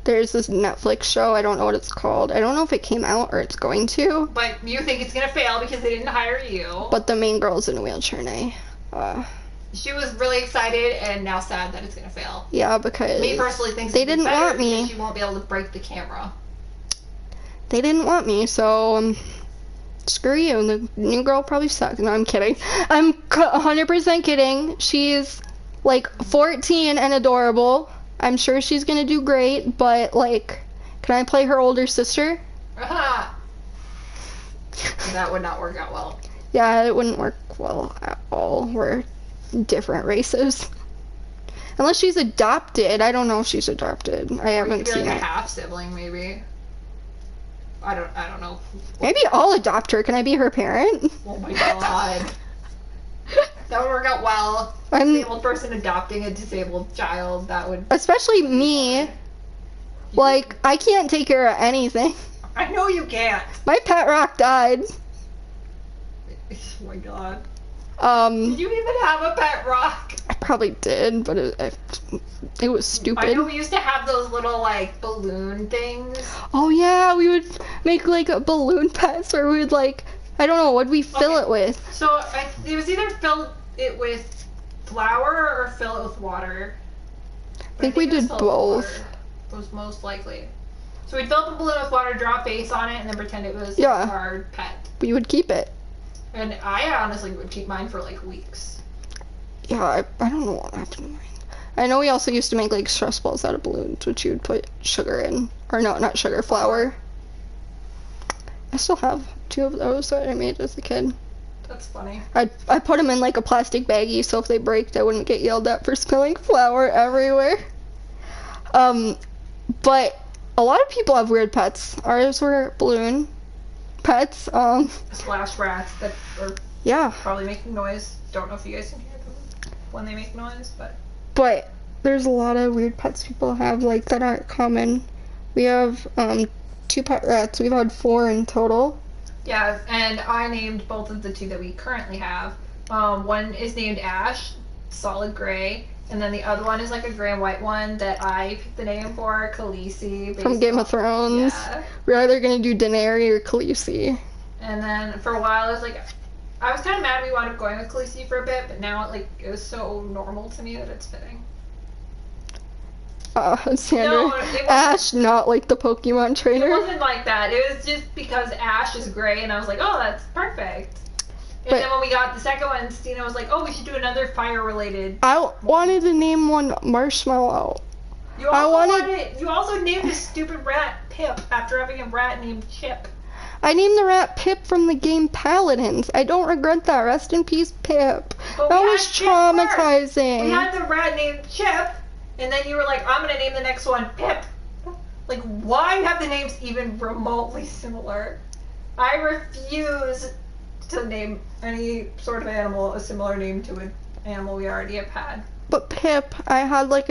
there's this Netflix show. I don't know what it's called. I don't know if it came out or it's going to. But you think it's gonna fail because they didn't hire you. But the main girl's in a wheelchair now. She was really excited and now sad that it's gonna fail. Yeah, because Me personally thinks they it'll be didn't better want me. because she won't be able to break the camera. They didn't want me, so screw you. The new girl probably sucks. No, I'm kidding. I'm 100% kidding. She's like 14 and adorable. I'm sure she's gonna do great, but like, can I play her older sister? That would not work out well. Yeah, it wouldn't work well at all. We're different races. Unless she's adopted. I don't know if she's adopted. I haven't Or seen like it. a half sibling, maybe. I don't know. Maybe I'll adopt her. Can I be her parent? Oh my god. That would work out well. A I'm disabled person adopting a disabled child, that would... especially me. Like, I can't take care of anything. I know you can't. My pet rock died. Oh my god. Um, Did you even have a pet rock? I probably did, but it was I stupid. know we used to have those little, like, balloon things. Oh yeah, we would make like a balloon pets where we would like, I don't know, what would we fill Okay. it with? So, it was either fill it with flour or fill it with water. I think we it was did filled with both. water. Was most likely. So we'd fill up a balloon with water, draw a face on it, and then pretend it was Yeah. our pet. We would keep it. And I honestly would keep mine for like weeks. Yeah, I don't know what happened to mine. I know we also used to make like stress balls out of balloons, which you would put sugar in. Or no, not sugar, flour. I still have 2 of those that I made as a kid. That's funny. I put them in like a plastic baggie so if they break, I wouldn't get yelled at for spilling flour everywhere. But a lot of people have weird pets. Ours were balloon pets. Splash rats that are Yeah, probably making noise. Don't know if you guys can hear them when they make noise, but but there's a lot of weird pets people have like that aren't common. We have 2 pet rats. We've had 4 in total. yeah. And I named both of the 2 that we currently have. One is named Ash, solid gray, and then the other one is like a gray and white one that I picked the name for, Khaleesi. From Game of Thrones. Yeah. We're either gonna do Daenerys or Khaleesi. And then for a while, I was like, I was kind of mad we wound up going with Khaleesi for a bit, but now it was so normal to me that it's fitting. Sandra. No, it wasn't. Ash, not like the Pokemon It trainer. wasn't like that. It was just because Ash is gray, and I was like, oh, that's perfect. And But- then when we got the second one, Stina was like, oh, we should do another fire-related. I wanted to name one Marshmallow. You You also named a stupid rat Pip after having a rat named Chip. I named the rat Pip from the game Paladins. I don't regret that. Rest in peace, Pip. But That we was had Chip first. traumatizing. We had the rat named Chip, and then you were like, I'm gonna name the next one Pip. Like, why have the names even remotely similar? I refuse to name any sort of animal a similar name to an animal we already have had. But Pip, I had like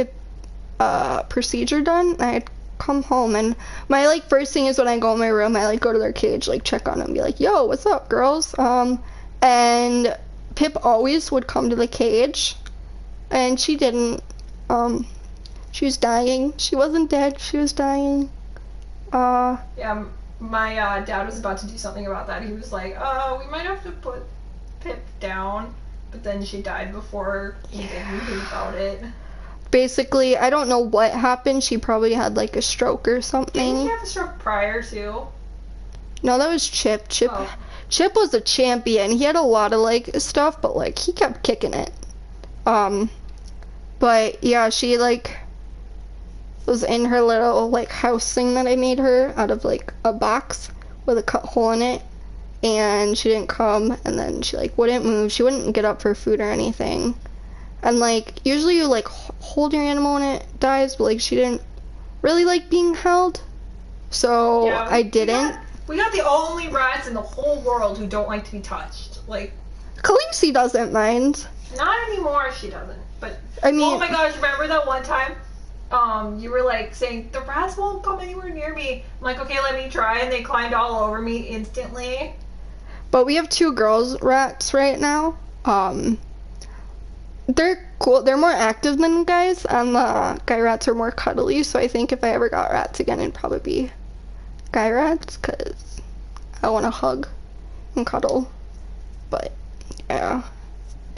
a procedure done. I'd come home and my like first thing is when I go in my room, I like go to their cage, like check on them, be like, yo, what's up, girls? And Pip always would come to the cage, and she didn't. She was dying. She wasn't dead. She was dying. Yeah, my dad was about to do something about that. He was like, we might have to put Pip down. But then she died before he did anything about it. Basically, I don't know what happened. She probably had like a stroke or Didn't something. she have a stroke prior to? No, that was Chip. Oh. Chip was a champion. He had a lot of like stuff, but like he kept kicking it. But yeah, she like was in her little like house thing that I made her out of like a box with a cut hole in it, and she didn't come, and then she like wouldn't move. She wouldn't get up for food or anything. And like usually you like hold your animal when it dies, but like she didn't really like being held, so Yeah, I didn't. We got the only rats in the whole world who don't like to be touched. Like, Khaleesi doesn't mind. not anymore, she doesn't. But I mean, oh my gosh, remember that one time? You were like saying the rats won't come anywhere near me. I'm like, okay, let me try, and they climbed all over me instantly. but we have 2 girls rats right now. They're cool. They're more active than guys, and the guy rats are more cuddly. So I think if I ever got rats again, it'd probably be guy rats, because I want to hug and cuddle. But yeah,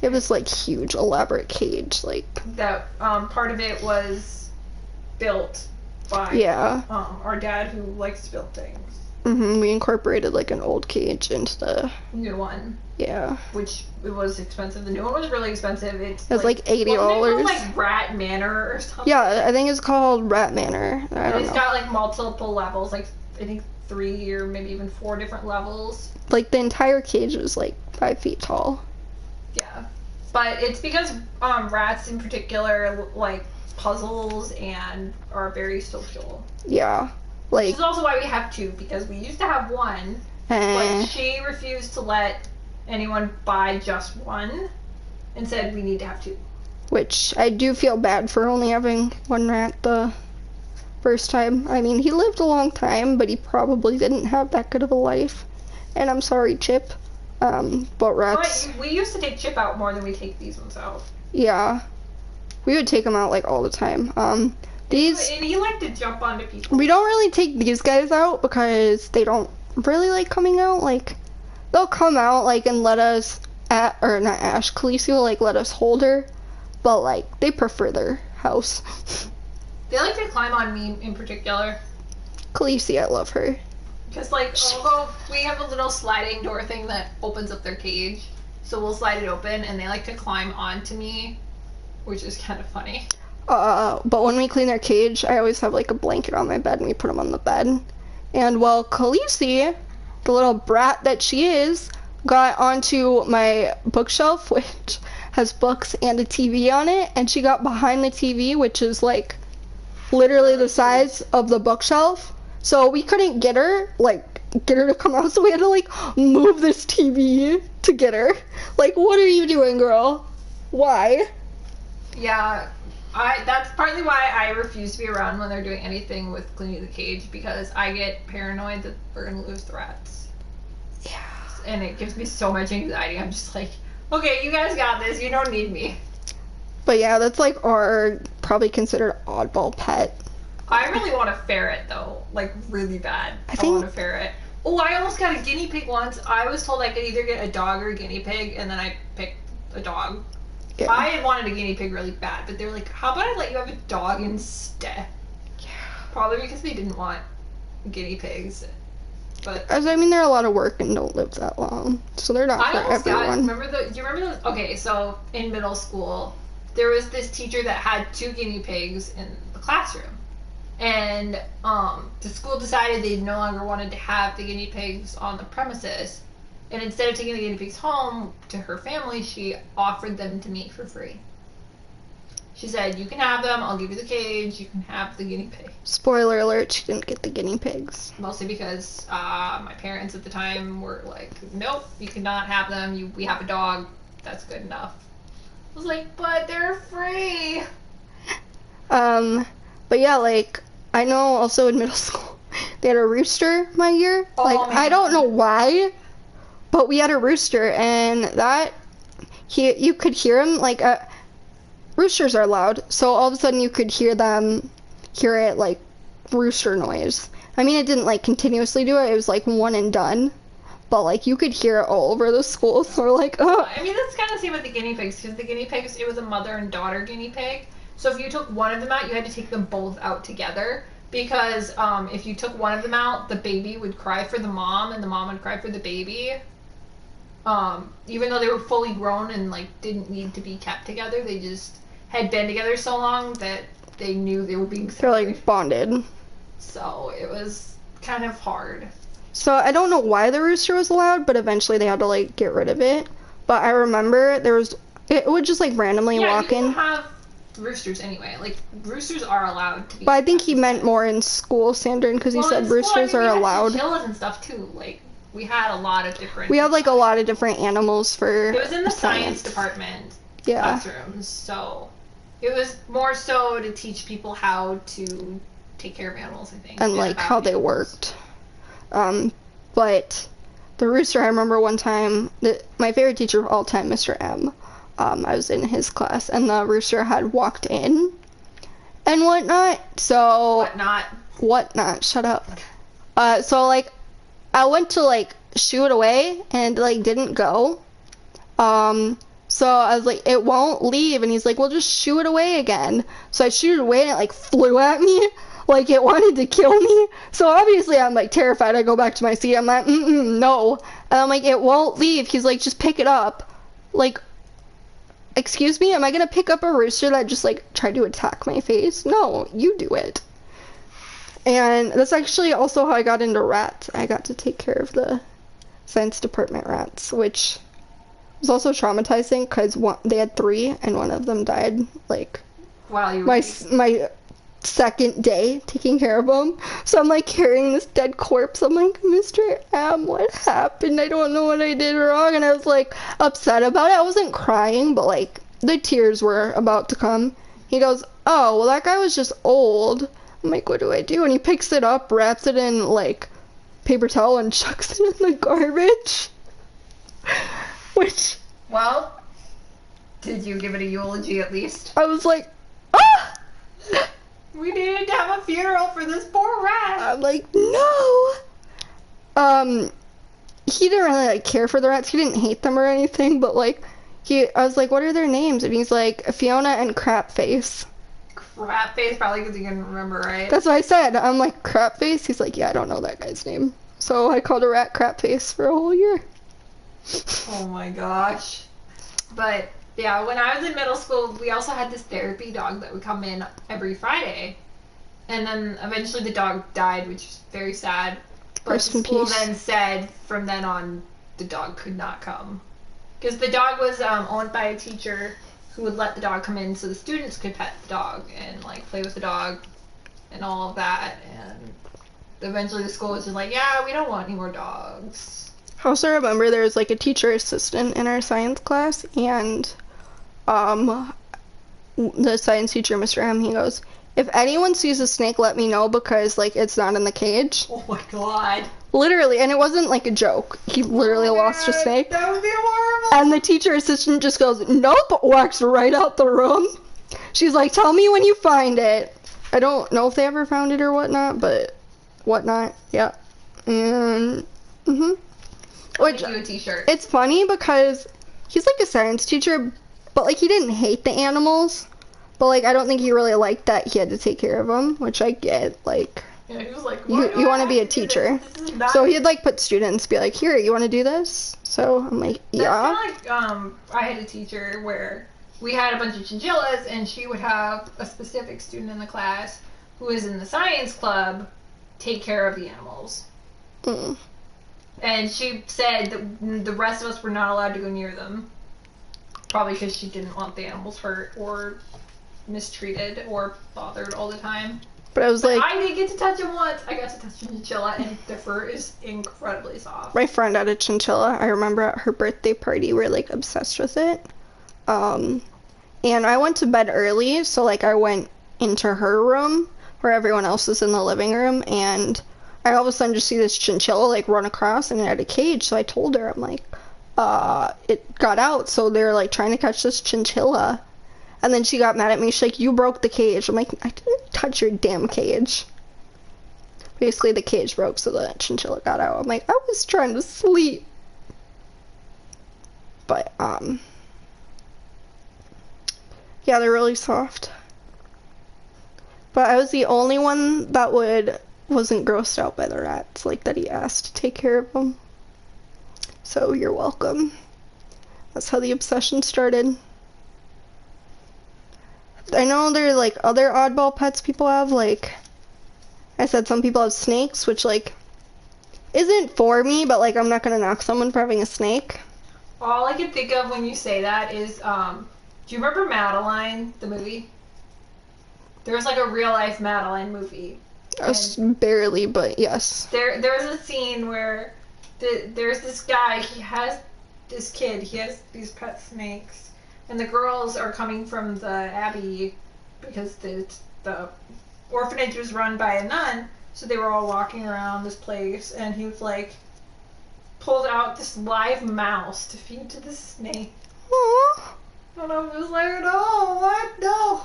it was like huge, elaborate cage. Like That part of it was built by yeah, our dad, who likes to build things. we incorporated like an old cage into the New one, yeah. which it was expensive. The new one was really expensive. It was like $80. Wasn't it called, like Rat Manor or something? Yeah, I think it's called Rat Manor. I And don't it's know. got like multiple levels, like I think 3 or maybe even 4 different levels. Like the entire cage was like 5 feet tall. Yeah, but it's because rats in particular like puzzles and are very social. Yeah, like Which is also why we have 2, because we used to have 1, but she refused to let anyone buy just 1 and said we need to have 2. which I do feel bad for only having 1 rat the first time. I mean, he lived a long time, but he probably didn't have that good of a life. And I'm sorry, Chip. But rats, But we used to take Chip out more than we take these ones out. yeah, we would take him out like all the time. These, And he liked to jump onto people. we don't really take these guys out because they don't really like coming out. Like, they'll come out like and let us, or not Ash, Khaleesi will like let us hold her, but like they prefer their house. They like to climb on me in particular. Khaleesi, I love her. Because, like, although we have a little sliding door thing that opens up their cage, so we'll slide it open, and they like to climb onto me, which is kind of funny. But when we clean their cage, I always have like a blanket on my bed and we put them on the bed. And while Khaleesi, the little brat that she is, got onto my bookshelf, which has books and a TV on it, and she got behind the TV, which is like literally the size of the bookshelf. So we couldn't get her to come out, so we had to like move this TV to get her. Like, what are you doing, girl? Why? Yeah, that's partly why I refuse to be around when they're doing anything with cleaning the cage, because I get paranoid that we're gonna lose the rats. Yeah. And it gives me so much anxiety. I'm just like, okay, you guys got this, you don't need me. But yeah, that's like our probably considered oddball pet. I really want a ferret though, like really bad. I think- want a ferret. Oh, I almost got a guinea pig once. I was told I could either get a dog or a guinea pig, and then I picked a dog. Yeah. I had wanted a guinea pig really bad, but they were like, how about I let you have a dog instead? Yeah. Probably because they didn't want guinea pigs. But As I mean, they're a lot of work and don't live that long, so they're not I for almost got, everyone. do you remember those? Okay, so in middle school, there was this teacher that had 2 guinea pigs in the classroom. And the school decided they no longer wanted to have the guinea pigs on the premises. And instead of taking the guinea pigs home to her family, she offered them to me for free. She said, you can have them, I'll give you the cage, you can have the guinea pig. Spoiler alert, she didn't get the guinea pigs. Mostly because my parents at the time were like, nope, you cannot have them, we have a dog, that's good enough. I was like, but they're free. But yeah, like, I know also in middle school, they had a rooster my year. Oh, Like, man. I don't know why, but we had a rooster, and you could hear him, like, roosters are loud, so all of a sudden you could hear it, like, rooster noise. I mean, it didn't, like, continuously do it, it was, like, one and done, but, like, you could hear it all over the school, so we're like, oh. I mean, that's kind of the same with the guinea pigs, because the guinea pigs, it was a mother and daughter guinea pig. So if you took one of them out, you had to take them both out together, because if you took one of them out, the baby would cry for the mom, and the mom would cry for the baby. Even though they were fully grown and, like, didn't need to be kept together, they just had been together so long that they knew they were being They're, separated. like, bonded. So it was kind of hard. So I don't know why the rooster was allowed, but eventually they had to like get rid of it. But I remember it would just like randomly walk you in. can have roosters anyway. Like, roosters are allowed to be. But I think he meant more in school, Sandrin, because he Well, said in school, roosters I mean, are we had allowed. chinchillas and stuff too. Like, we had a lot of different. We have like a lot of different animals for. It was in the science science department Yeah. classrooms, so it was more so to teach people how to take care of animals, I think. And like how they worked. But the rooster, I remember one time, my favorite teacher of all time, Mr. M, I was in his class, and the rooster had walked in and whatnot. So whatnot. Shut up. So like, I went to like shoo it away, and like didn't go. So I was like, it won't leave, and he's like, well, just shoo it away again. So I shooed it away, and it like flew at me, like it wanted to kill me. So obviously I'm like terrified. I go back to my seat. I'm like, no. And I'm like, it won't leave. He's like, just pick it up. Like, excuse me, am I gonna pick up a rooster that just like tried to attack my face? No, you do it. And that's actually also how I got into rats. I got to take care of the science department rats, which was also traumatizing because they had 3 and one of them died like Wow, you my second day taking care of them. So I'm like carrying this dead corpse. I'm like, Mr. M, what happened? I don't know what I did wrong. And I was like upset about it. I wasn't crying, but like the tears were about to come. He goes, oh, well, that guy was just old. I'm like, what do I do? And he picks it up, wraps it in like paper towel, and chucks it in the garbage. Which, well, did you give it a eulogy at least? I was like, ah! We needed to have a funeral for this poor rat. I'm like, no. He didn't really like care for the rats. He didn't hate them or anything, but like, I was like, what are their names? And he's like, Fiona and Crapface. Crapface, probably because he couldn't remember, right? That's what I said. I'm like, Crapface? He's like, yeah, I don't know that guy's name. So I called a rat Crapface for a whole year. Oh my gosh. But yeah, when I was in middle school, we also had this therapy dog that would come in every Friday. And then eventually the dog died, which is very sad. But Rest the in school peace. then said from then on the dog could not come. Because the dog was owned by a teacher who would let the dog come in so the students could pet the dog and like play with the dog and all of that. And eventually the school was just like, yeah, we don't want any more dogs. I also remember there was like a teacher assistant in our science class, and the science teacher, Mr. M, he goes, if anyone sees a snake, let me know, because like it's not in the cage. Oh my god. Literally, and it wasn't like a joke. He literally lost a snake. That would be horrible. And the teacher assistant just goes, nope, walks right out the room. She's like, tell me when you find it. I don't know if they ever found it or whatnot, but whatnot, yeah. And, Which, I'll make you a t-shirt. it's funny because he's like a science teacher, but like he didn't hate the animals. But like I don't think he really liked that he had to take care of them, which I get. Like, Yeah, he was like, you want to be a teacher. So he'd like put students, be like, here, you want to do this? So I'm like, yeah. That's kind of like, I had a teacher where we had a bunch of chinchillas, and she would have a specific student in the class who was in the science club take care of the animals. Mm. And she said that the rest of us were not allowed to go near them. Probably because she didn't want the animals hurt or mistreated or bothered all the time. But I was like, I didn't get to touch him once. I got to touch a chinchilla, and their fur is incredibly soft. my friend had a chinchilla. I remember at her birthday party, we were like obsessed with it. And I went to bed early, so like I went into her room where everyone else was in the living room, and I all of a sudden just see this chinchilla like run across, and it had a cage. So I told her, I'm like, it got out, so they're like trying to catch this chinchilla. And then she got mad at me. She's like, you broke the cage. I'm like, I didn't touch your damn cage. Basically, the cage broke, so the chinchilla got out. I'm like, I was trying to sleep. But, yeah, they're really soft. But I was the only one that wasn't grossed out by the rats, like that he asked to take care of them. So you're welcome. That's how the obsession started. I know there are like other oddball pets people have, like I said, some people have snakes, which like isn't for me, but like I'm not gonna knock someone for having a snake. All I can think of when you say that is, do you remember Madeline, the movie? There was like a real life Madeline movie. Barely, but yes. There was a scene where there's this guy, he has this kid, he has these pet snakes, and the girls are coming from the abbey because the orphanage was run by a nun, so they were all walking around this place, and he was like, pulled out this live mouse to feed to the snake. Aww. And I was like, no, what? No.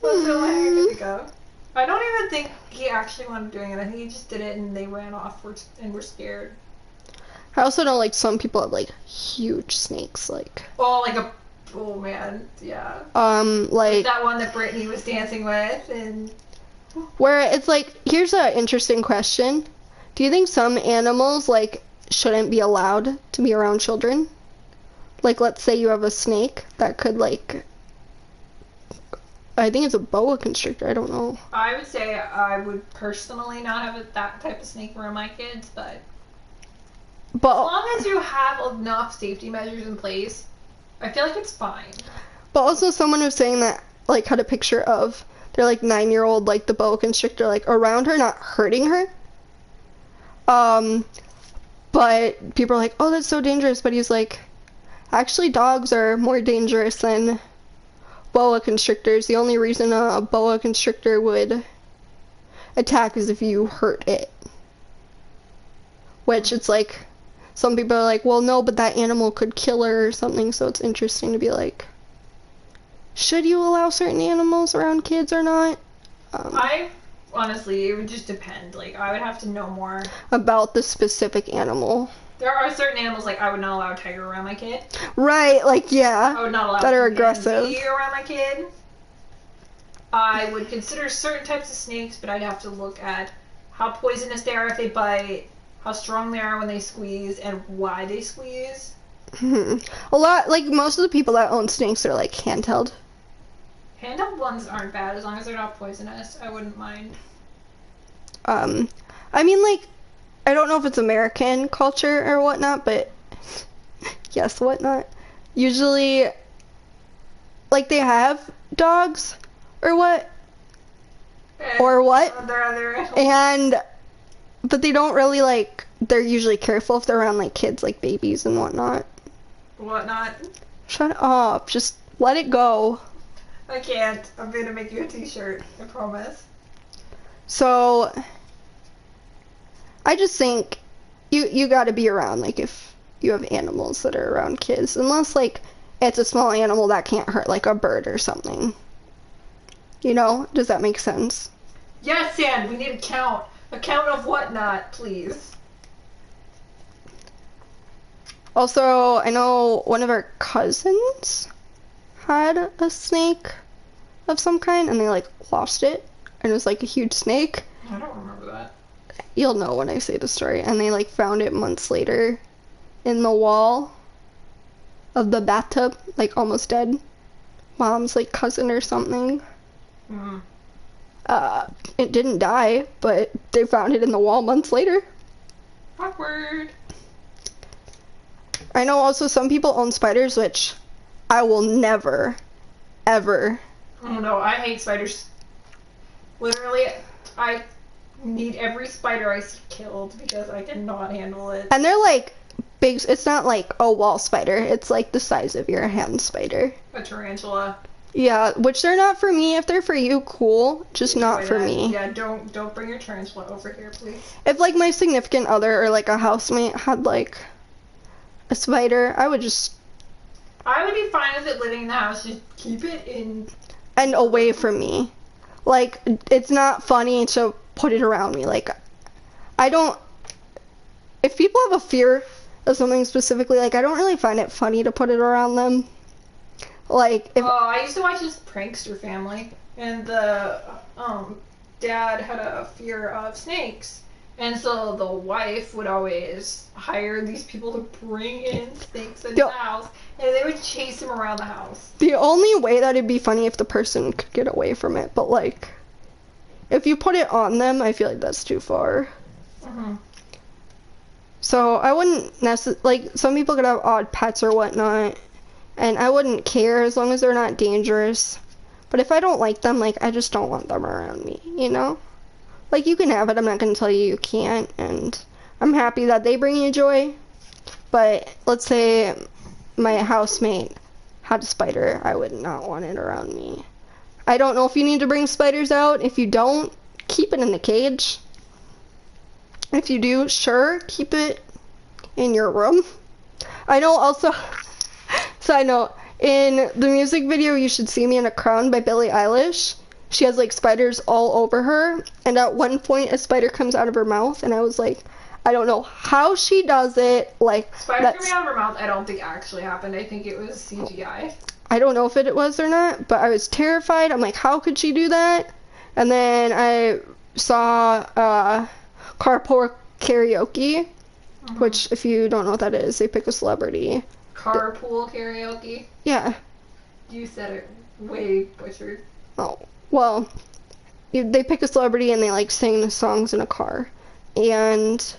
That's how I had to go. I don't even think he actually wanted doing it. I think he just did it and they ran off and were scared. I also know, like, some people have, like, huge snakes, like. Oh man, yeah. Like that one that Brittany was dancing with, and. Where it's like, here's an interesting question. Do you think some animals, like, shouldn't be allowed to be around children? Like, let's say you have a snake that could, like, I think it's a boa constrictor, I don't know. I would say I would personally not have that type of snake around my kids, but as long as you have enough safety measures in place, I feel like it's fine. But also someone was saying that, like, had a picture of their, like, 9-year-old, like, the boa constrictor, like, around her, not hurting her. But people are like, oh, that's so dangerous. But he's like, actually, dogs are more dangerous than boa constrictors. The only reason a boa constrictor would attack is if you hurt it. Which it's like, some people are like, well, no, but that animal could kill her or something. So it's interesting to be like, should you allow certain animals around kids or not? Honestly, it would just depend. Like, I would have to know more about the specific animal. There are certain animals, like, I would not allow a tiger around my kid. Right, like, yeah. I would not allow that are aggressive around my kid. I would consider certain types of snakes, but I'd have to look at how poisonous they are if they bite, how strong they are when they squeeze, and why they squeeze. A lot, like, most of the people that own snakes are, like, handheld. Handheld ones aren't bad, as long as they're not poisonous. I wouldn't mind. I mean, like, I don't know if it's American culture or whatnot, but yes, whatnot. Usually, like, they have dogs or what? Or what? But they don't really, like, they're usually careful if they're around, like, kids, like babies and whatnot. Whatnot? Shut up. Just let it go. I can't. I'm gonna make you a t-shirt. I promise. So, I just think you gotta be around, like, if you have animals that are around kids. Unless, like, it's a small animal that can't hurt, like a bird or something. You know? Does that make sense? Yes, Ann. We need a count. A count of whatnot, please. Also, I know one of our cousins had a snake of some kind, and they, like, lost it, and it was, like, a huge snake. I don't remember that. You'll know when I say the story. And they, like, found it months later in the wall of the bathtub, like, almost dead. Mom's, like, cousin or something. It didn't die, but they found it in the wall months later. Awkward. I know also some people own spiders, which I will never, ever. Oh no, I hate spiders. Literally, I need every spider I see killed because I cannot handle it. And they're like big, it's not like a wall spider, it's like the size of your hand spider. A tarantula. Yeah, which they're not for me. If they're for you, cool. Just not for me. Yeah, don't bring your tarantula over here, please. If, like, my significant other or, like, a housemate had, like, a spider, I would be fine with it living in the house. Just keep it in. And away from me. Like, it's not funny to put it around me. Like, if people have a fear of something specifically, like, I don't really find it funny to put it around them. Like, I used to watch this Prankster Family, and the dad had a fear of snakes, and so the wife would always hire these people to bring in snakes in the house, and they would chase him around the house. The only way that it'd be funny if the person could get away from it, but, like, if you put it on them, I feel like that's too far. So I wouldn't like, some people could have odd pets or whatnot, and I wouldn't care as long as they're not dangerous. But if I don't like them, like, I just don't want them around me, you know? Like, you can have it, I'm not gonna tell you you can't, and I'm happy that they bring you joy. But let's say my housemate had a spider, I would not want it around me. I don't know if you need to bring spiders out. If you don't, keep it in the cage. If you do, sure, keep it in your room. I know also, side note, In the music video You Should See Me in a Crown by Billie Eilish, she has like spiders all over her, and at one point a spider comes out of her mouth, and I was like, I don't know how she does it. Like, Spider coming out of her mouth, I don't think actually happened. I think it was CGI. I don't know if it was or not, but I was terrified. I'm like, how could she do that? And then I saw Carpool Karaoke, which, if you don't know what that is, they pick a celebrity. Carpool Karaoke? Yeah. You said it way butchered. Oh, well, they pick a celebrity and they like sing the songs in a car. And,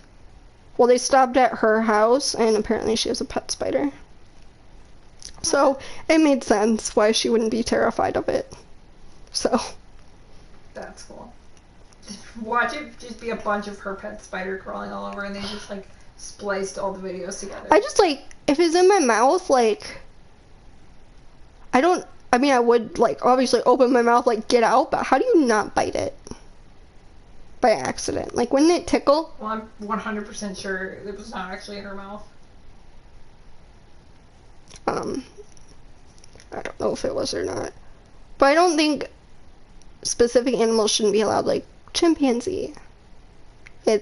well, they stopped at her house, and apparently she has a pet spider. So it made sense why she wouldn't be terrified of it. So. That's cool. Watch it just be a bunch of her pet spider crawling all over, and they just like spliced all the videos together. I just like, if it's in my mouth, like, I would like obviously open my mouth, like get out, but how do you not bite it? By accident. Like, wouldn't it tickle? Well, I'm 100% sure it was not actually in her mouth. I don't know if it was or not. But I don't think specific animals shouldn't be allowed, like chimpanzee. I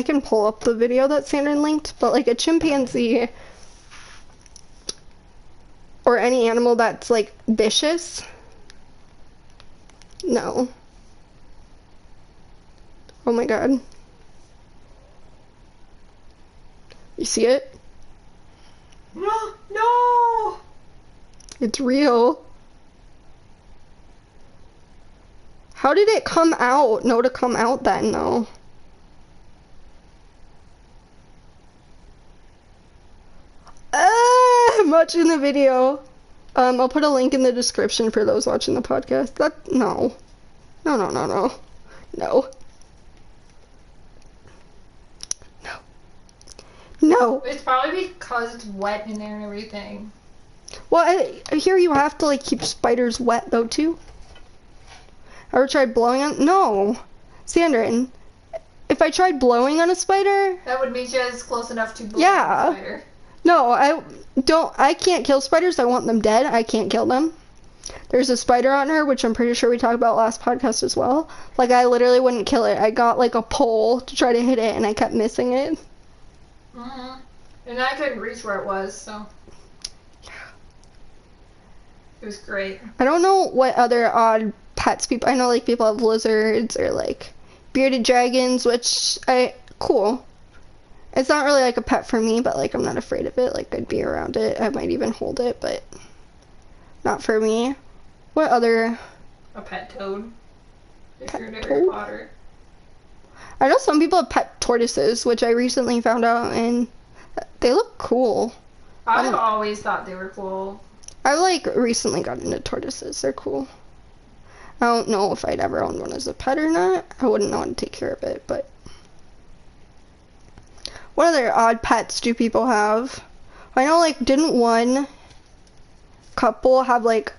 can pull up the video that Sandra linked, but like a chimpanzee or any animal that's like vicious, no. Oh my god. You see it? No! It's real. How did it come out? No, to come out then, though. I'm watching the video. I'll put a link in the description for those watching the podcast. No. No. It's probably because it's wet in there and everything. Well, I hear you have to like keep spiders wet though too. Ever tried blowing on? No, Sandra. If I tried blowing on a spider, that would mean it's close enough to blow yeah. on a spider. No, I can't kill spiders. I want them dead. I can't kill them. There's a spider on her, which I'm pretty sure we talked about last podcast as well. Like, I literally wouldn't kill it. I got like a pole to try to hit it, and I kept missing it. Mm-hmm. And I couldn't reach where it was, so. It was great. I don't know what other odd pets people. I know like people have lizards or like bearded dragons, which cool. It's not really like a pet for me, but like I'm not afraid of it. Like I'd be around it. I might even hold it, but not for me. What other? A pet toad. If you're into Harry Potter. I know some people have pet tortoises, which I recently found out, and they look cool. I've always thought they were cool. I like recently got into tortoises. They're cool. I don't know if I'd ever own one as a pet or not. I wouldn't know how to take care of it, but. What other odd pets do people have? I know, like, didn't one couple have, like,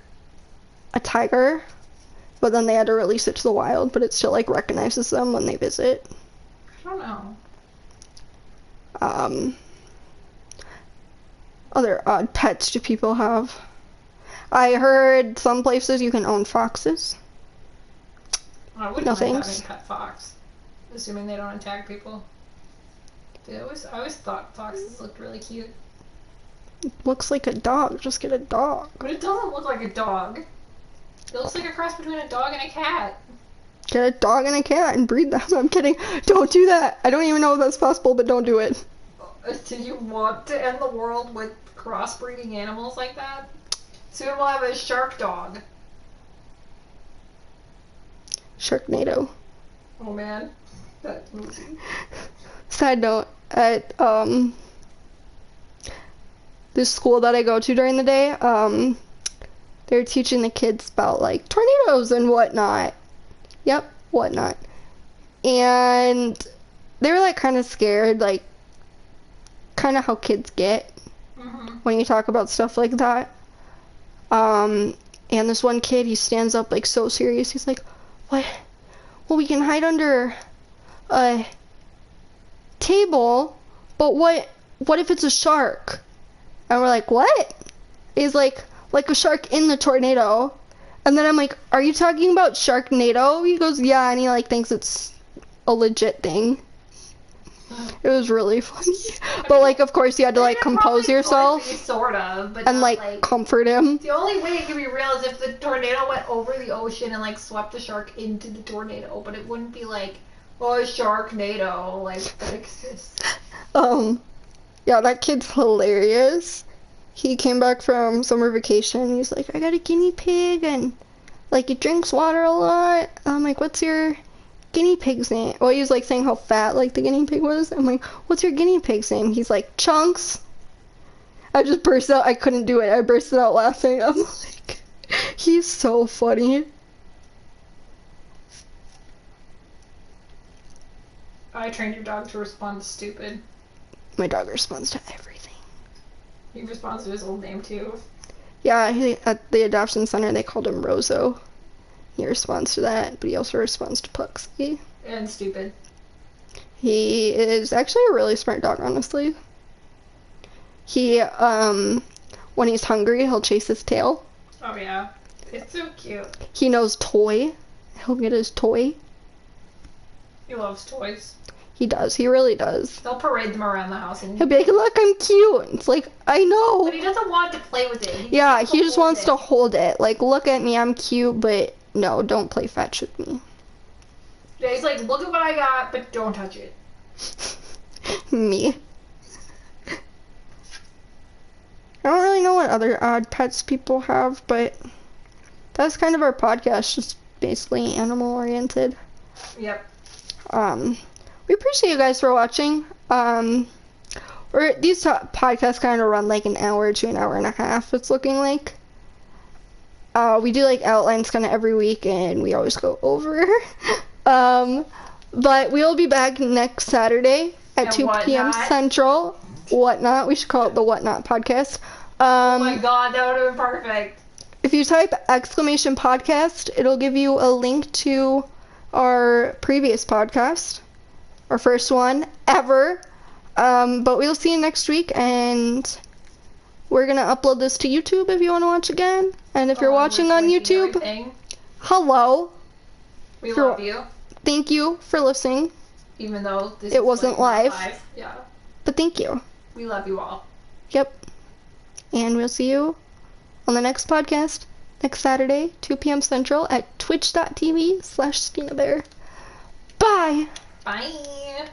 a tiger, but then they had to release it to the wild, but it still, like, recognizes them when they visit? I don't know. Other odd pets do people have? I heard some places you can own foxes. I wouldn't mind having a pet fox, assuming they don't attack people. I always thought foxes looked really cute. It looks like a dog. Just get a dog. But it doesn't look like a dog. It looks like a cross between a dog and a cat. Get a dog and a cat and breed them. I'm kidding. Don't do that. I don't even know if that's possible, but don't do it. Do you want to end the world with crossbreeding animals like that? Soon we'll have a shark dog. Sharknado. Oh man. That movie. Side note, at this school that I go to during the day, they're teaching the kids about like tornadoes and whatnot. Yep, whatnot. And they were like kind of scared, like kind of how kids get when you talk about stuff like that. And this one kid, he stands up like so serious. He's like, "What? Well, we can hide under a table, but what if it's a shark?" And we're like, what? He's like a shark in the tornado. And then I'm like, are you talking about Sharknado? He goes, yeah, and he like thinks it's a legit thing. It was really funny. But like, of course, you had to like compose yourself sort of, but and not, like comfort him. The only way it could be real is if the tornado went over the ocean and like swept the shark into the tornado, but it wouldn't be like, oh, Sharknado, like that exists. Yeah, that kid's hilarious. He came back from summer vacation. He's like, I got a guinea pig, and like it drinks water a lot. I'm like, what's your guinea pig's name? Well, he was like saying how fat like the guinea pig was. I'm like, what's your guinea pig's name? He's like, Chunks. I just burst out. I couldn't do it. I bursted out laughing. I'm like, he's so funny. I trained your dog to respond to stupid. My dog responds to everything. He responds to his old name too. Yeah, at the adoption center they called him Rozo. He responds to that, but he also responds to Puxy. And stupid. He is actually a really smart dog, honestly. He, when he's hungry, he'll chase his tail. Oh yeah. It's so cute. He knows toy. He'll get his toy. He loves toys. He does. He really does. They'll parade them around the house and He'll be like, look, I'm cute. It's like, I know. But he doesn't want to play with it. Yeah, he just wants to hold it. Like, look at me, I'm cute, but no, don't play fetch with me. Yeah, he's like, look at what I got, but don't touch it. Me. I don't really know what other odd pets people have, but that's kind of our podcast, just basically animal oriented. Yep. We appreciate you guys for watching. These podcasts kind of run like an hour to an hour and a half, it's looking like. We do like outlines kind of every week, and we always go over. But we'll be back next Saturday at 2 p.m. Central. Whatnot. We should call it the Whatnot Podcast. Oh my god, that would have been perfect. If you type !podcast, it'll give you a link to our previous podcast. Our first one ever. But we'll see you next week, and we're gonna upload this to YouTube if you want to watch again. And if you're watching on YouTube, hello. We love you. Thank you for listening. Even though it wasn't live. Yeah. But thank you. We love you all. Yep. And we'll see you on the next podcast next Saturday, 2 p.m. Central at twitch.tv/StinaBear. Bye! Bye!